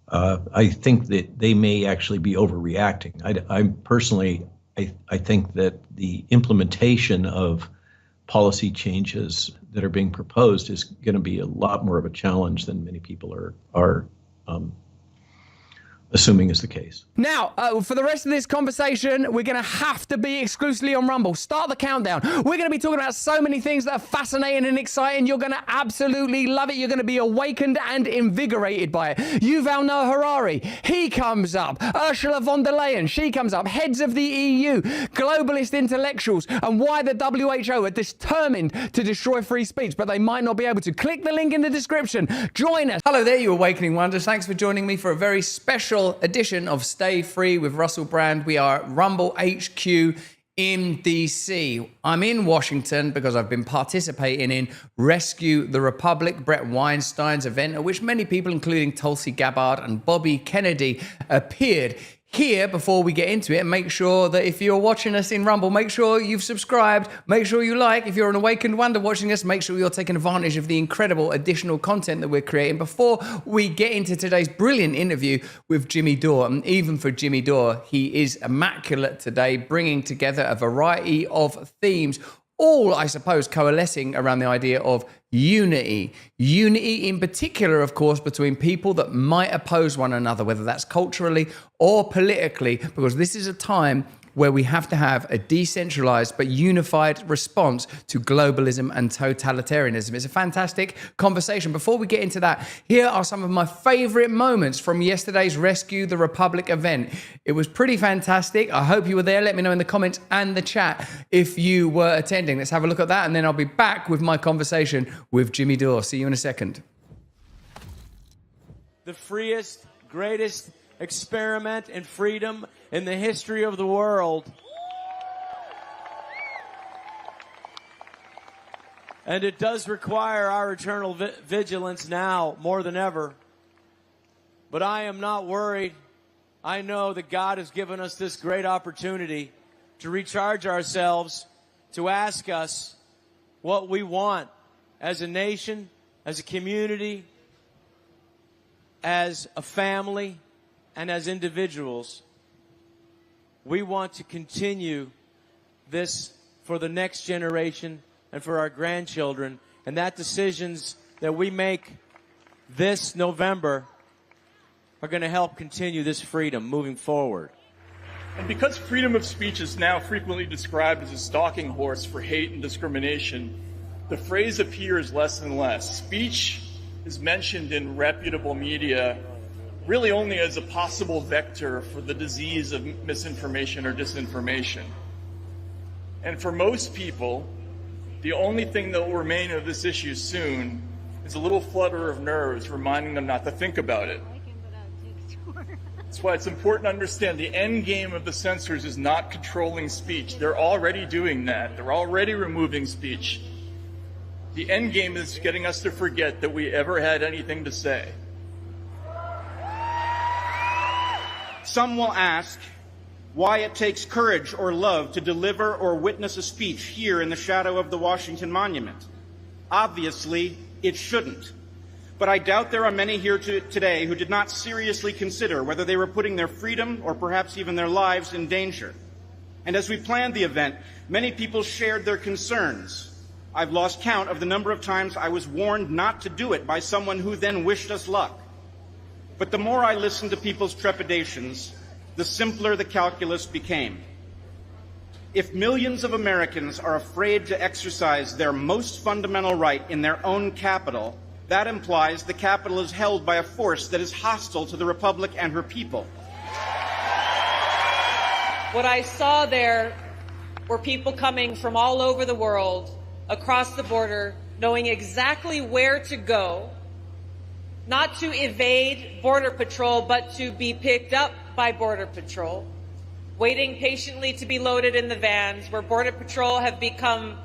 I think that they may actually be overreacting. I think that the implementation of policy changes that are being proposed is going to be a lot more of a challenge than many people are assuming is the case.
Now, for the rest of this conversation, we're going to have to be exclusively on Rumble. Start the countdown. We're going to be talking about so many things that are fascinating and exciting. You're going to absolutely love it. You're going to be awakened and invigorated by it. Yuval Noah Harari, he comes up. Ursula von der Leyen, she comes up. Heads of the EU, globalist intellectuals, and why the WHO are determined to destroy free speech, but they might not be able to. Click the link in the description. Join us. Hello there, you Awakening Wonders. Thanks for joining me for a very special edition of Stay Free with Russell Brand. We are at Rumble HQ in DC. I'm in Washington because I've been participating in Rescue the Republic, Brett Weinstein's event, at which many people, including Tulsi Gabbard and Bobby Kennedy, appeared. Here, before we get into it, make sure that if you're watching us in Rumble, make sure you've subscribed, make sure you like. If you're an Awakened Wonder watching us, make sure you're taking advantage of the incredible additional content that we're creating before we get into today's brilliant interview with Jimmy Dore. And even for Jimmy Dore, he is immaculate today, bringing together a variety of themes, all, I suppose, coalescing around the idea of unity. Unity in particular, of course, between people that might oppose one another, whether that's culturally or politically, because this is a time where we have to have a decentralized but unified response to globalism and totalitarianism. It's a fantastic conversation. Before we get into that, here are some of my favorite moments from yesterday's Rescue the Republic event. It was pretty fantastic. I hope you were there. Let me know in the comments and the chat if you were attending. Let's have a look at that, and then I'll be back with my conversation with Jimmy Dore. See you in a second.
The freest, greatest experiment in freedom in the history of the world. And it does require our eternal vigilance now more than ever. But I am not worried. I know that God has given us this great opportunity to recharge ourselves, to ask us what we want as a nation, as a community, as a family, and as individuals. We want to continue this for the next generation and for our grandchildren. And that decisions that we make this November are going to help continue this freedom moving forward.
And because freedom of speech is now frequently described as a stalking horse for hate and discrimination, the phrase appears less and less. Speech is mentioned in reputable media really only as a possible vector for the disease of misinformation or disinformation. And for most people, the only thing that will remain of this issue soon is a little flutter of nerves reminding them not to think about it. That's why it's important to understand the end game of the censors is not controlling speech. They're already doing that. They're already removing speech. The end game is getting us to forget that we ever had anything to say.
Some will ask why it takes courage or love to deliver or witness a speech here in the shadow of the Washington Monument. Obviously, it shouldn't. But I doubt there are many here today who did not seriously consider whether they were putting their freedom or perhaps even their lives in danger. And as we planned the event, many people shared their concerns. I've lost count of the number of times I was warned not to do it by someone who then wished us luck. But the more I listened to people's trepidations, the simpler the calculus became. If millions of Americans are afraid to exercise their most fundamental right in their own capital, that implies the capital is held by a force that is hostile to the Republic and her people.
What I saw there were people coming from all over the world, across the border, knowing exactly where to go, not to evade Border Patrol, but to be picked up by Border Patrol, waiting patiently to be loaded in the vans, where Border Patrol have become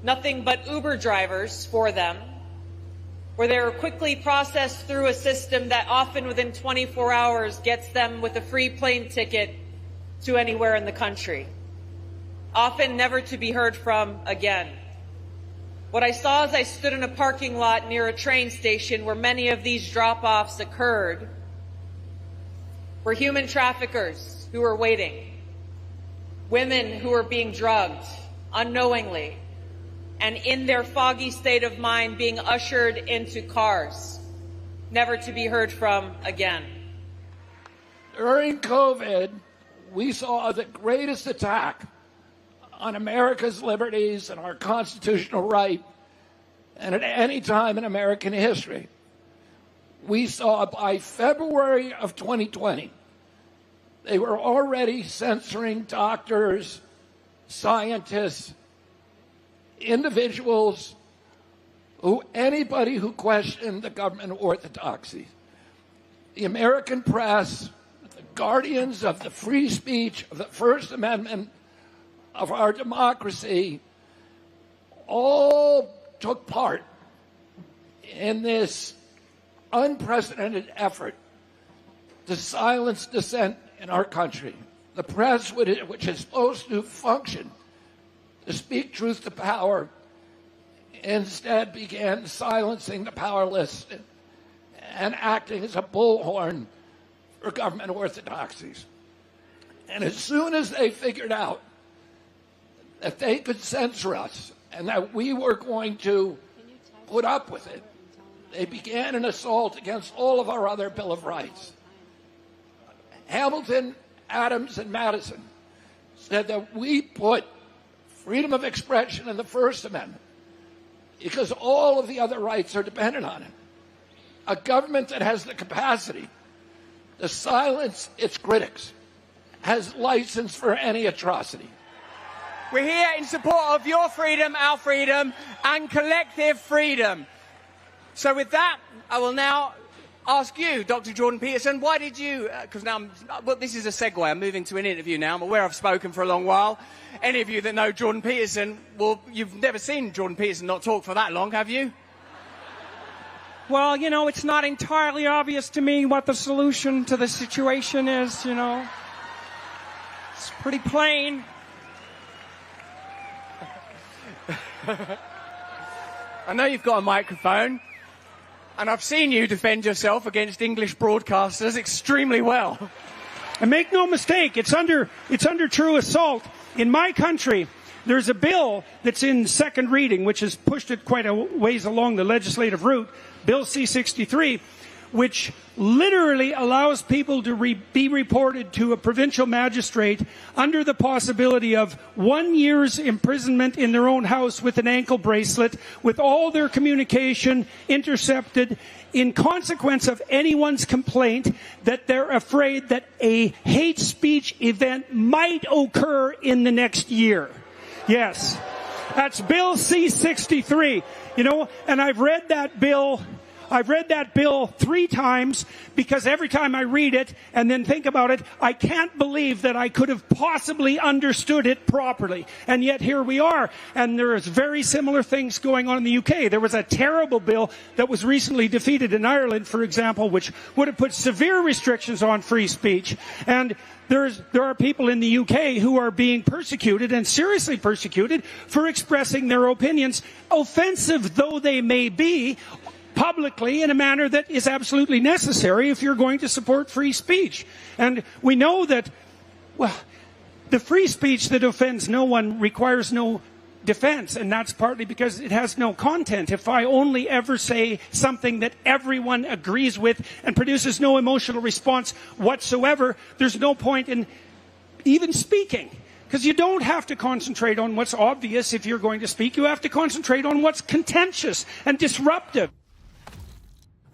nothing but Uber drivers for them, where they're quickly processed through a system that often within 24 hours gets them with a free plane ticket to anywhere in the country, often never to be heard from again. What I saw as I stood in a parking lot near a train station where many of these drop-offs occurred were human traffickers who were waiting, women who were being drugged unknowingly, and in their foggy state of mind being ushered into cars, never to be heard from again.
During COVID, we saw the greatest attack on America's liberties and our constitutional right, and at any time in American history. We saw by February of 2020, they were already censoring doctors, scientists, individuals, anybody who questioned the government orthodoxy. The American press, the guardians of the free speech, of the First Amendment, of our democracy, all took part in this unprecedented effort to silence dissent in our country. The press, which is supposed to function to speak truth to power, instead began silencing the powerless and acting as a bullhorn for government orthodoxies. And as soon as they figured out that they could censor us and that we were going to put up with it, they began an assault against all of our other Bill of Rights. Hamilton, Adams, and Madison said that we put freedom of expression in the First Amendment because all of the other rights are dependent on it. A government that has the capacity to silence its critics has license for any atrocity.
We're here in support of your freedom, our freedom, and collective freedom. So with that, I will now ask you, Dr. Jordan Peterson, why did you, because now, well, this is a segue, I'm moving to an interview now, I'm aware I've spoken for a long while. Any of you that know Jordan Peterson, well, you've never seen Jordan Peterson not talk for that long, have you?
Well, you know, it's not entirely obvious to me what the solution to the situation is, you know. It's pretty plain.
I know you've got a microphone, and I've seen you defend yourself against English broadcasters extremely well.
And make no mistake, it's under true assault. In my country, there's a bill that's in second reading, which has pushed it quite a ways along the legislative route, Bill C-63, which literally allows people to be reported to a provincial magistrate under the possibility of 1 year's imprisonment in their own house with an ankle bracelet, with all their communication intercepted, in consequence of anyone's complaint that they're afraid that a hate speech event might occur in the next year. Yes, that's Bill C-63, you know, and I've read that bill 3 times because every time I read it and then think about it, I can't believe that I could have possibly understood it properly. And yet here we are. And there's very similar things going on in the UK. There was a terrible bill that was recently defeated in Ireland, for example, which would have put severe restrictions on free speech. And there are people in the UK who are being persecuted and seriously persecuted for expressing their opinions, offensive though they may be, publicly in a manner that is absolutely necessary if you're going to support free speech. And we know that, well, The free speech that offends no one requires no defense, and that's partly because it has no content. If I only ever say something that everyone agrees with and produces no emotional response whatsoever, there's no point in even speaking. Because you don't have to concentrate on what's obvious if you're going to speak. You have to concentrate on what's contentious and disruptive.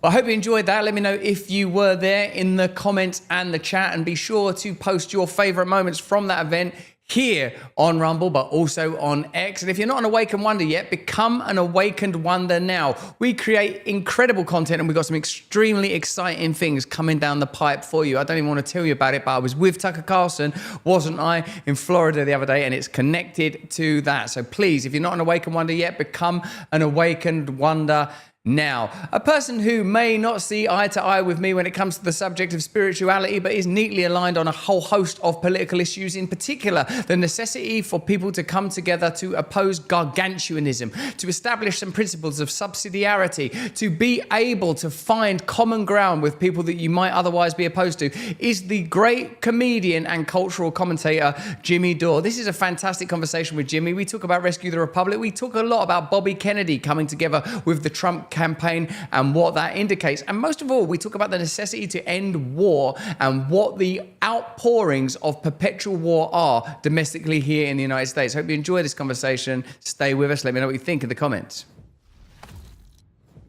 Well, I hope you enjoyed that. Let me know if you were there in the comments and the chat, and be sure to post your favorite moments from that event here on Rumble, but also on X. And if you're not an Awakened Wonder yet, become an Awakened Wonder now. We create incredible content, and we've got some extremely exciting things coming down the pipe for you. I don't even want to tell you about it, but I was with Tucker Carlson, wasn't I, in Florida the other day, and it's connected to that. So please, if you're not an Awakened Wonder yet, become an Awakened Wonder now. A person who may not see eye to eye with me when it comes to the subject of spirituality, but is neatly aligned on a whole host of political issues, in particular the necessity for people to come together to oppose gargantuanism, to establish some principles of subsidiarity, to be able to find common ground with people that you might otherwise be opposed to, is the great comedian and cultural commentator Jimmy Dore. This is a fantastic conversation with Jimmy. We talk about Rescue the Republic. We talk a lot about Bobby Kennedy coming together with the Trump campaign and what that indicates. And most of all, we talk about the necessity to end war and what the outpourings of perpetual war are domestically here in the United States. Hope you enjoy this conversation. Stay with us. Let me know what you think in the comments.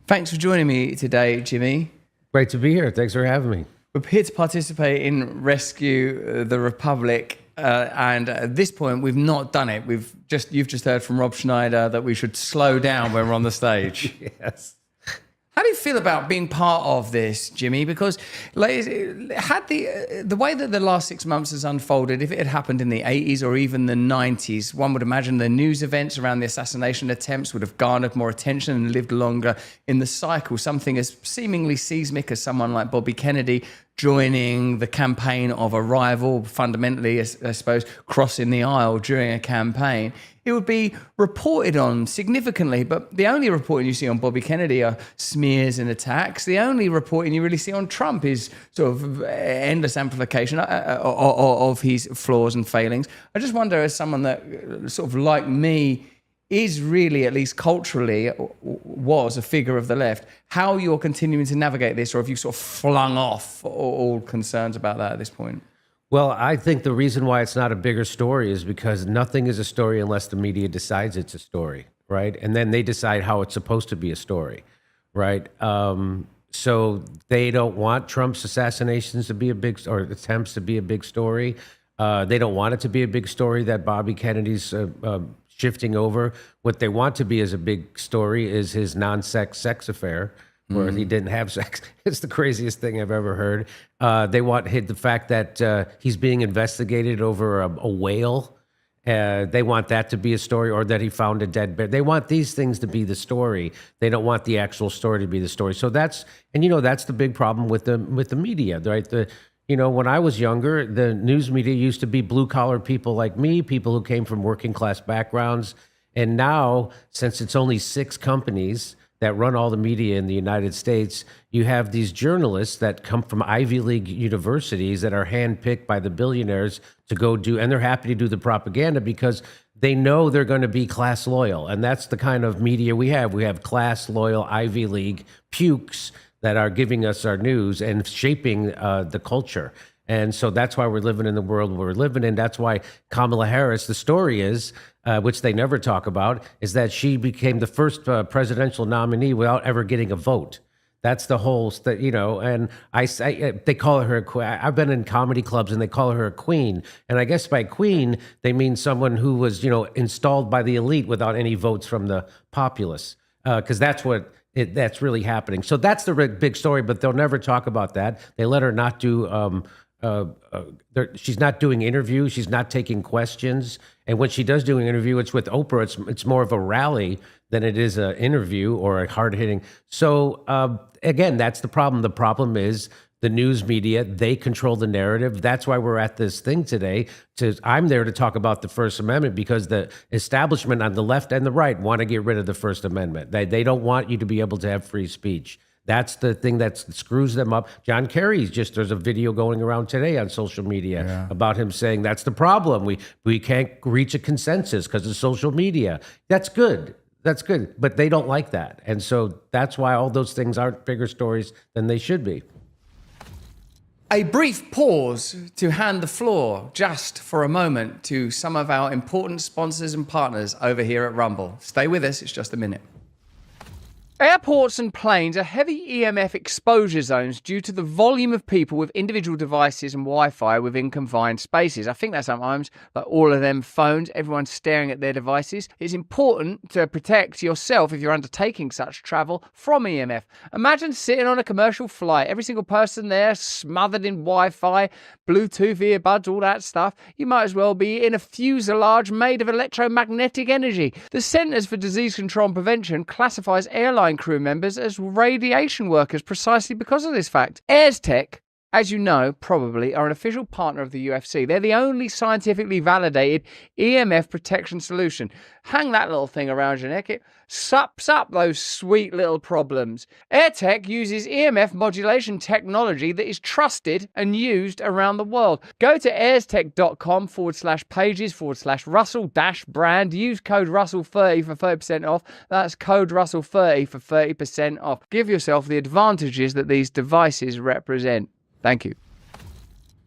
Thanks for joining me today, Jimmy.
Great to be here. Thanks for having me.
We're here to participate in Rescue the Republic. And at this point, we've not done it. You've just heard from Rob Schneider that we should slow down when we're on the stage.
Yes.
How do you feel about being part of this, Jimmy? Because had the way that the last 6 months has unfolded, if it had happened in the 80s or even the 90s, one would imagine the news events around the assassination attempts would have garnered more attention and lived longer in the cycle. Something as seemingly seismic as someone like Bobby Kennedy joining the campaign of a rival, fundamentally, I suppose, crossing the aisle during a campaign. It would be reported on significantly, but the only reporting you see on Bobby Kennedy are smears and attacks. The only reporting you really see on Trump is sort of endless amplification of his flaws and failings. I just wonder, as someone that sort of like me is really, at least culturally, was a figure of the left, how you're continuing to navigate this, or have you sort of flung off all concerns about that at this point?
Well, I think the reason why it's not a bigger story is because nothing is a story unless the media decides it's a story, right? And then they decide how it's supposed to be a story, right? So they don't want Trump's assassinations to be a big, or attempts to be a big story. They don't want it to be a big story that Bobby Kennedy's shifting over. What they want to be as a big story is his sex affair, where he didn't have sex. It's the craziest thing I've ever heard. They want the fact that he's being investigated over a whale. They want that to be a story, or that he found a dead bear. They want these things to be the story. They don't want the actual story to be the story. So that's the big problem with the media, right? When I was younger, the news media used to be blue-collar people like me, people who came from working-class backgrounds. And now, since it's only 6 companies that run all the media in the United States, you have these journalists that come from Ivy League universities that are handpicked by the billionaires to go do, and they're happy to do the propaganda because they know they're going to be class loyal. And that's the kind of media we have. We have class loyal Ivy League pukes that are giving us our news and shaping the culture. And so that's why we're living in the world we're living in. That's why Kamala Harris, the story is, which they never talk about, is that she became the first presidential nominee without ever getting a vote. That's the whole, and they call her a queen. I've been in comedy clubs and they call her a queen. And I guess by queen, they mean someone who was, installed by the elite without any votes from the populace. Because that's that's really happening. So that's the big story, but they'll never talk about that. They let her not do, she's not doing interviews. She's not taking questions. And when she does do an interview, it's with Oprah. It's more of a rally than it is an interview or a hard-hitting. So again, that's the problem. The problem is the news media, they control the narrative. That's why we're at this thing today. I'm there to talk about the First Amendment because the establishment on the left and the right want to get rid of the First Amendment. They don't want you to be able to have free speech. That's the thing that screws them up. John Kerry's there's a video going around today on social media about him saying that's the problem. We can't reach a consensus because of social media. That's good. That's good. But they don't like that. And so that's why all those things aren't bigger stories than they should be.
A brief pause to hand the floor just for a moment to some of our important sponsors and partners over here at Rumble. Stay with us, it's just a minute. Airports and planes are heavy EMF exposure zones due to the volume of people with individual devices and Wi-Fi within confined spaces. I think that sometimes, like all of them phones, everyone's staring at their devices. It's important to protect yourself if you're undertaking such travel from EMF. Imagine sitting on a commercial flight, every single person there smothered in Wi-Fi, Bluetooth earbuds, all that stuff. You might as well be in a fuselage made of electromagnetic energy. The Centers for Disease Control and Prevention classifies airline crew members as radiation workers precisely because of this fact. AirsTech, as you know, probably, are an official partner of the UFC. They're the only scientifically validated EMF protection solution. Hang that little thing around your neck. It sups up those sweet little problems. AirTech uses EMF modulation technology that is trusted and used around the world. Go to airstech.com/pages/Russel-brand. Use code Russel30 for 30% off. That's code Russel30 for 30% off. Give yourself the advantages that these devices represent. Thank you.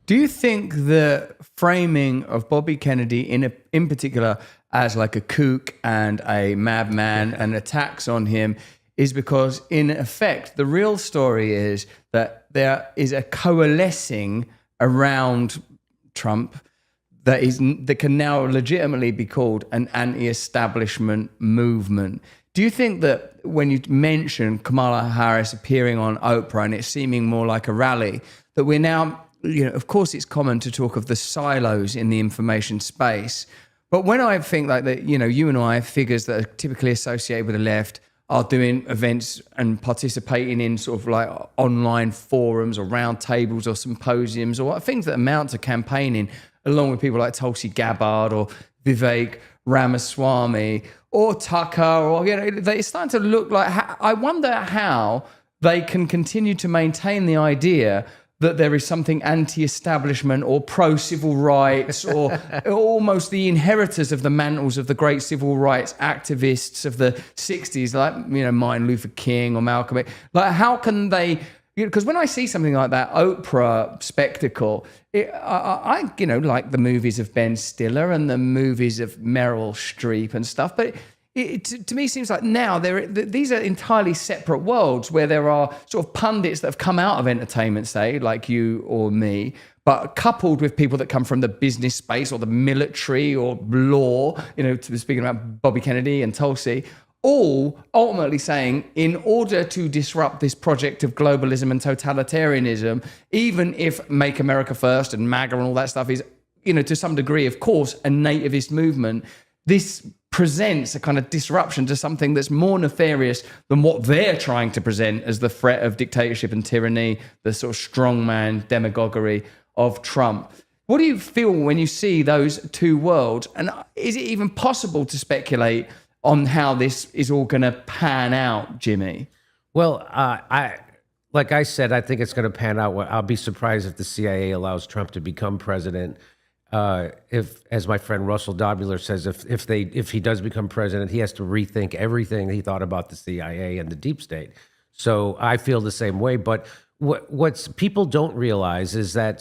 Do you think the framing of Bobby Kennedy in particular as like a kook and a madman and attacks on him is because, in effect, the real story is that there is a coalescing around Trump that can now legitimately be called an anti-establishment movement? Do you think that when you mention Kamala Harris appearing on Oprah and it seeming more like a rally, that we're now, of course it's common to talk of the silos in the information space, but when I think like that, you and I, figures that are typically associated with the left, are doing events and participating in sort of like online forums or round tables or symposiums or things that amount to campaigning, along with people like Tulsi Gabbard or Vivek Ramaswamy or Tucker, or it's starting to look like, I wonder how they can continue to maintain the idea that there is something anti-establishment or pro-civil rights or almost the inheritors of the mantles of the great civil rights activists of the 60s, like, Martin Luther King or Malcolm X. Like, how can they... Because when I see something like that Oprah spectacle, I like the movies of Ben Stiller and the movies of Meryl Streep and stuff, but to me seems like now these are entirely separate worlds where there are sort of pundits that have come out of entertainment, say, like you or me, but coupled with people that come from the business space or the military or law, speaking about Bobby Kennedy and Tulsi, all ultimately saying, in order to disrupt this project of globalism and totalitarianism, even if Make America First and MAGA and all that stuff is, to some degree, of course, a nativist movement, this presents a kind of disruption to something that's more nefarious than what they're trying to present as the threat of dictatorship and tyranny, the sort of strongman demagoguery of Trump. What do you feel when you see those two worlds? And is it even possible to speculate on how this is all going to pan out, Jimmy?
Well, like I said, I think it's going to pan out. I'll be surprised if the CIA allows Trump to become president. If, as my friend Russell Dobler says, if he does become president, he has to rethink everything he thought about the CIA and the deep state. So I feel the same way. But what's people don't realize is that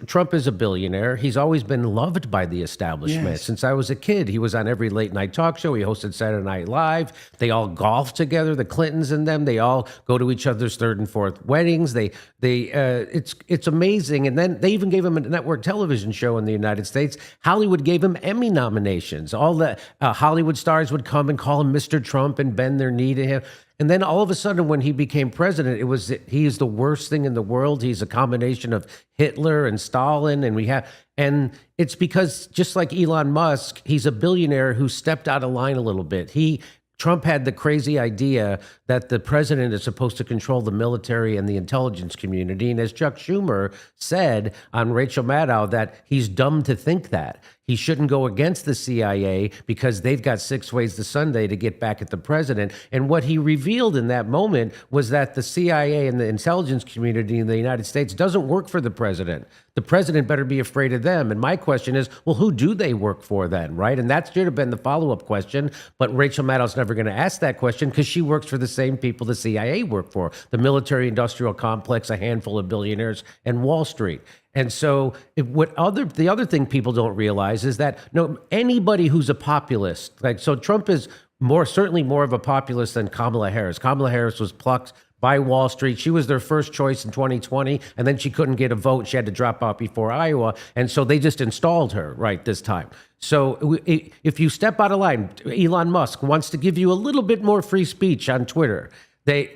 Trump is a billionaire. He's always been loved by the establishment. Yes. Since I was a kid, he was on every late night talk show. He hosted Saturday Night Live. They all golf together, the Clintons and them. They all go to each other's third and fourth weddings. It's amazing. And then they even gave him a network television show in the United States. Hollywood gave him Emmy nominations. All the Hollywood stars would come and call him Mr. Trump and bend their knee to him. And then all of a sudden, when he became president, he is the worst thing in the world. He's a combination of Hitler and Stalin, and it's because, just like Elon Musk, he's a billionaire who stepped out of line a little bit. Trump had the crazy idea that the president is supposed to control the military and the intelligence community. And as Chuck Schumer said on Rachel Maddow, that he's dumb to think that. He shouldn't go against the CIA because they've got 6 ways to Sunday to get back at the president. And what he revealed in that moment was that the CIA and the intelligence community in the United States doesn't work for the president. The president better be afraid of them. And my question is, well, who do they work for then, right? And that should have been the follow-up question. But Rachel Maddow's never going to ask that question because she works for the same people the CIA work for, the military-industrial complex, a handful of billionaires, and Wall Street. And so the other thing people don't realize is that anybody who's a populist, like, so Trump is certainly more of a populist than Kamala Harris. Kamala Harris was plucked by Wall Street. She was their first choice in 2020, and then she couldn't get a vote. She had to drop out before Iowa, and so they just installed her right this time. So if you step out of line, Elon Musk wants to give you a little bit more free speech on Twitter.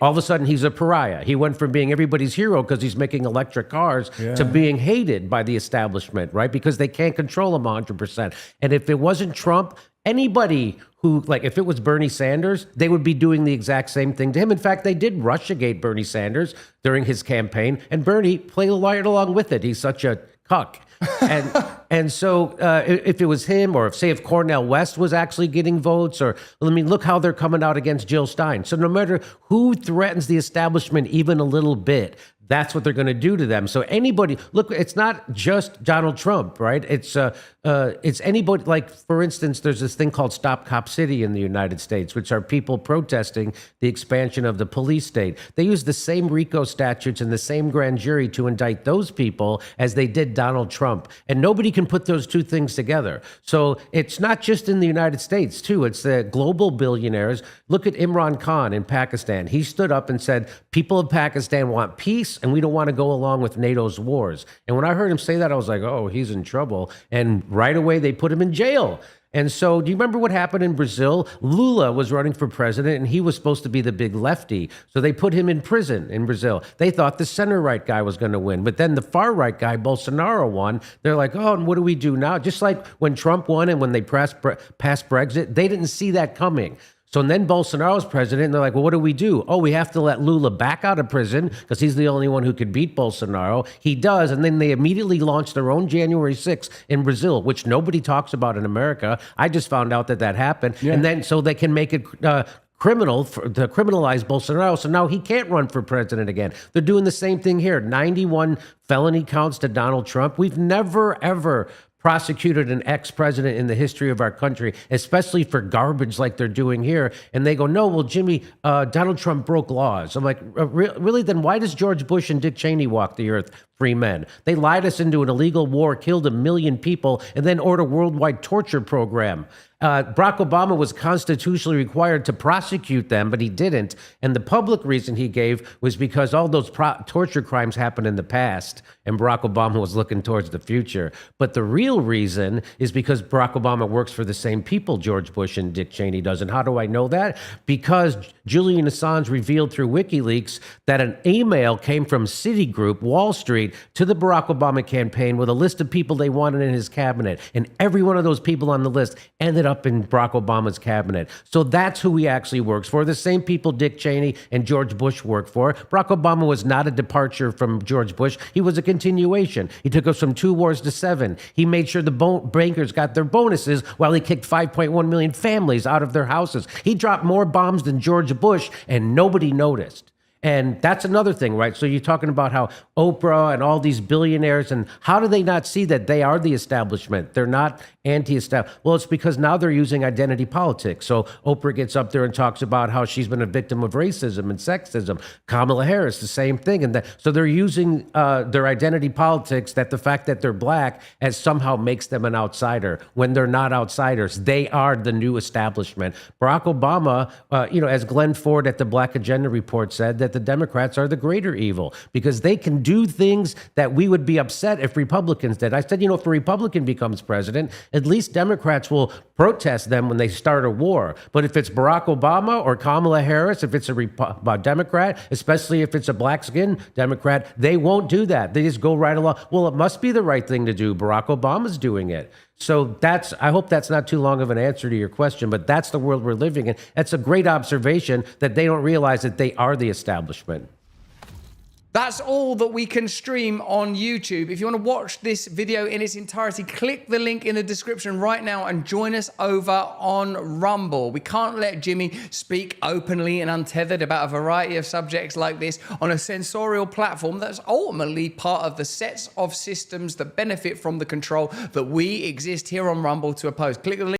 All of a sudden, he's a pariah. He went from being everybody's hero because he's making electric cars to being hated by the establishment, right? Because they can't control him 100%. And if it wasn't Trump, anybody who, like, if it was Bernie Sanders, they would be doing the exact same thing to him. In fact, they did Russiagate Bernie Sanders during his campaign, and Bernie played along with it. He's such a cuck. And so if it was him, or if Cornel West was actually getting votes, look how they're coming out against Jill Stein. So no matter who threatens the establishment even a little bit, that's what they're going to do to them. So anybody, look, it's not just Donald Trump, right? It's anybody. Like, for instance, there's this thing called Stop Cop City in the United States, which are people protesting the expansion of the police state. They use the same RICO statutes and the same grand jury to indict those people as they did Donald Trump. And nobody can put those two things together. So it's not just in the United States, too. It's the global billionaires. Look at Imran Khan in Pakistan. He stood up and said, people of Pakistan want peace, and we don't want to go along with NATO's wars. And when I heard him say that, I was like, oh, he's in trouble. And right away, they put him in jail. And so do you remember what happened in Brazil? Lula was running for president, and he was supposed to be the big lefty. So they put him in prison in Brazil. They thought the center-right guy was going to win. But then the far-right guy, Bolsonaro, won. They're like, oh, and what do we do now? Just like when Trump won and when they passed Brexit, they didn't see that coming. So then Bolsonaro's president, and they're like, well, what do we do? Oh, we have to let Lula back out of prison because he's the only one who could beat Bolsonaro. He does, and then they immediately launched their own January 6th in Brazil, which nobody talks about in America. I just found out that happened. Yeah. And then so they can make it criminal to criminalize Bolsonaro. So now he can't run for president again. They're doing the same thing here. 91 felony counts to Donald Trump. We've never, ever prosecuted an ex-president in the history of our country, especially for garbage like they're doing here. And they go, no, well, Jimmy, Donald Trump broke laws. I'm like, really? Then why does George Bush and Dick Cheney walk the earth free men? They lied us into an illegal war, killed 1 million people, and then ordered a worldwide torture program. Barack Obama was constitutionally required to prosecute them, but he didn't. And the public reason he gave was because all those torture crimes happened in the past, and Barack Obama was looking towards the future. But the real reason is because Barack Obama works for the same people George Bush and Dick Cheney does. And how do I know that? Because Julian Assange revealed through WikiLeaks that an email came from Citigroup, Wall Street, to the Barack Obama campaign with a list of people they wanted in his cabinet. And every one of those people on the list ended up in Barack Obama's cabinet. So that's who he actually works for. The same people Dick Cheney and George Bush work for. Barack Obama was not a departure from George Bush. He was a continuation. He took us from 2 wars to 7. He made sure the bankers got their bonuses while he kicked 5.1 million families out of their houses. He dropped more bombs than George Bush, and nobody noticed. And that's another thing, right? So you're talking about how Oprah and all these billionaires, and how do they not see that they are the establishment? They're not anti-establishment. Well, it's because now they're using identity politics. So Oprah gets up there and talks about how she's been a victim of racism and sexism. Kamala Harris, the same thing. And so they're using their identity politics, that the fact that they're black as somehow makes them an outsider, when they're not outsiders. They are the new establishment. Barack Obama, as Glenn Ford at the Black Agenda Report said, that the Democrats are the greater evil because they can do things that we would be upset if Republicans did. I said, if a Republican becomes president, at least Democrats will protest them when they start a war. But if it's Barack Obama or Kamala Harris, if it's a Democrat, especially if it's a black-skinned Democrat, they won't do that. They just go right along. Well, it must be the right thing to do. Barack Obama's doing it. So I hope that's not too long of an answer to your question, but that's the world we're living in. That's a great observation, that they don't realize that they are the establishment.
That's all that we can stream on YouTube. If you want to watch this video in its entirety, click the link in the description right now and join us over on Rumble. We can't let Jimmy speak openly and untethered about a variety of subjects like this on a sensorial platform that's ultimately part of the sets of systems that benefit from the control that we exist here on Rumble to oppose. Click the link.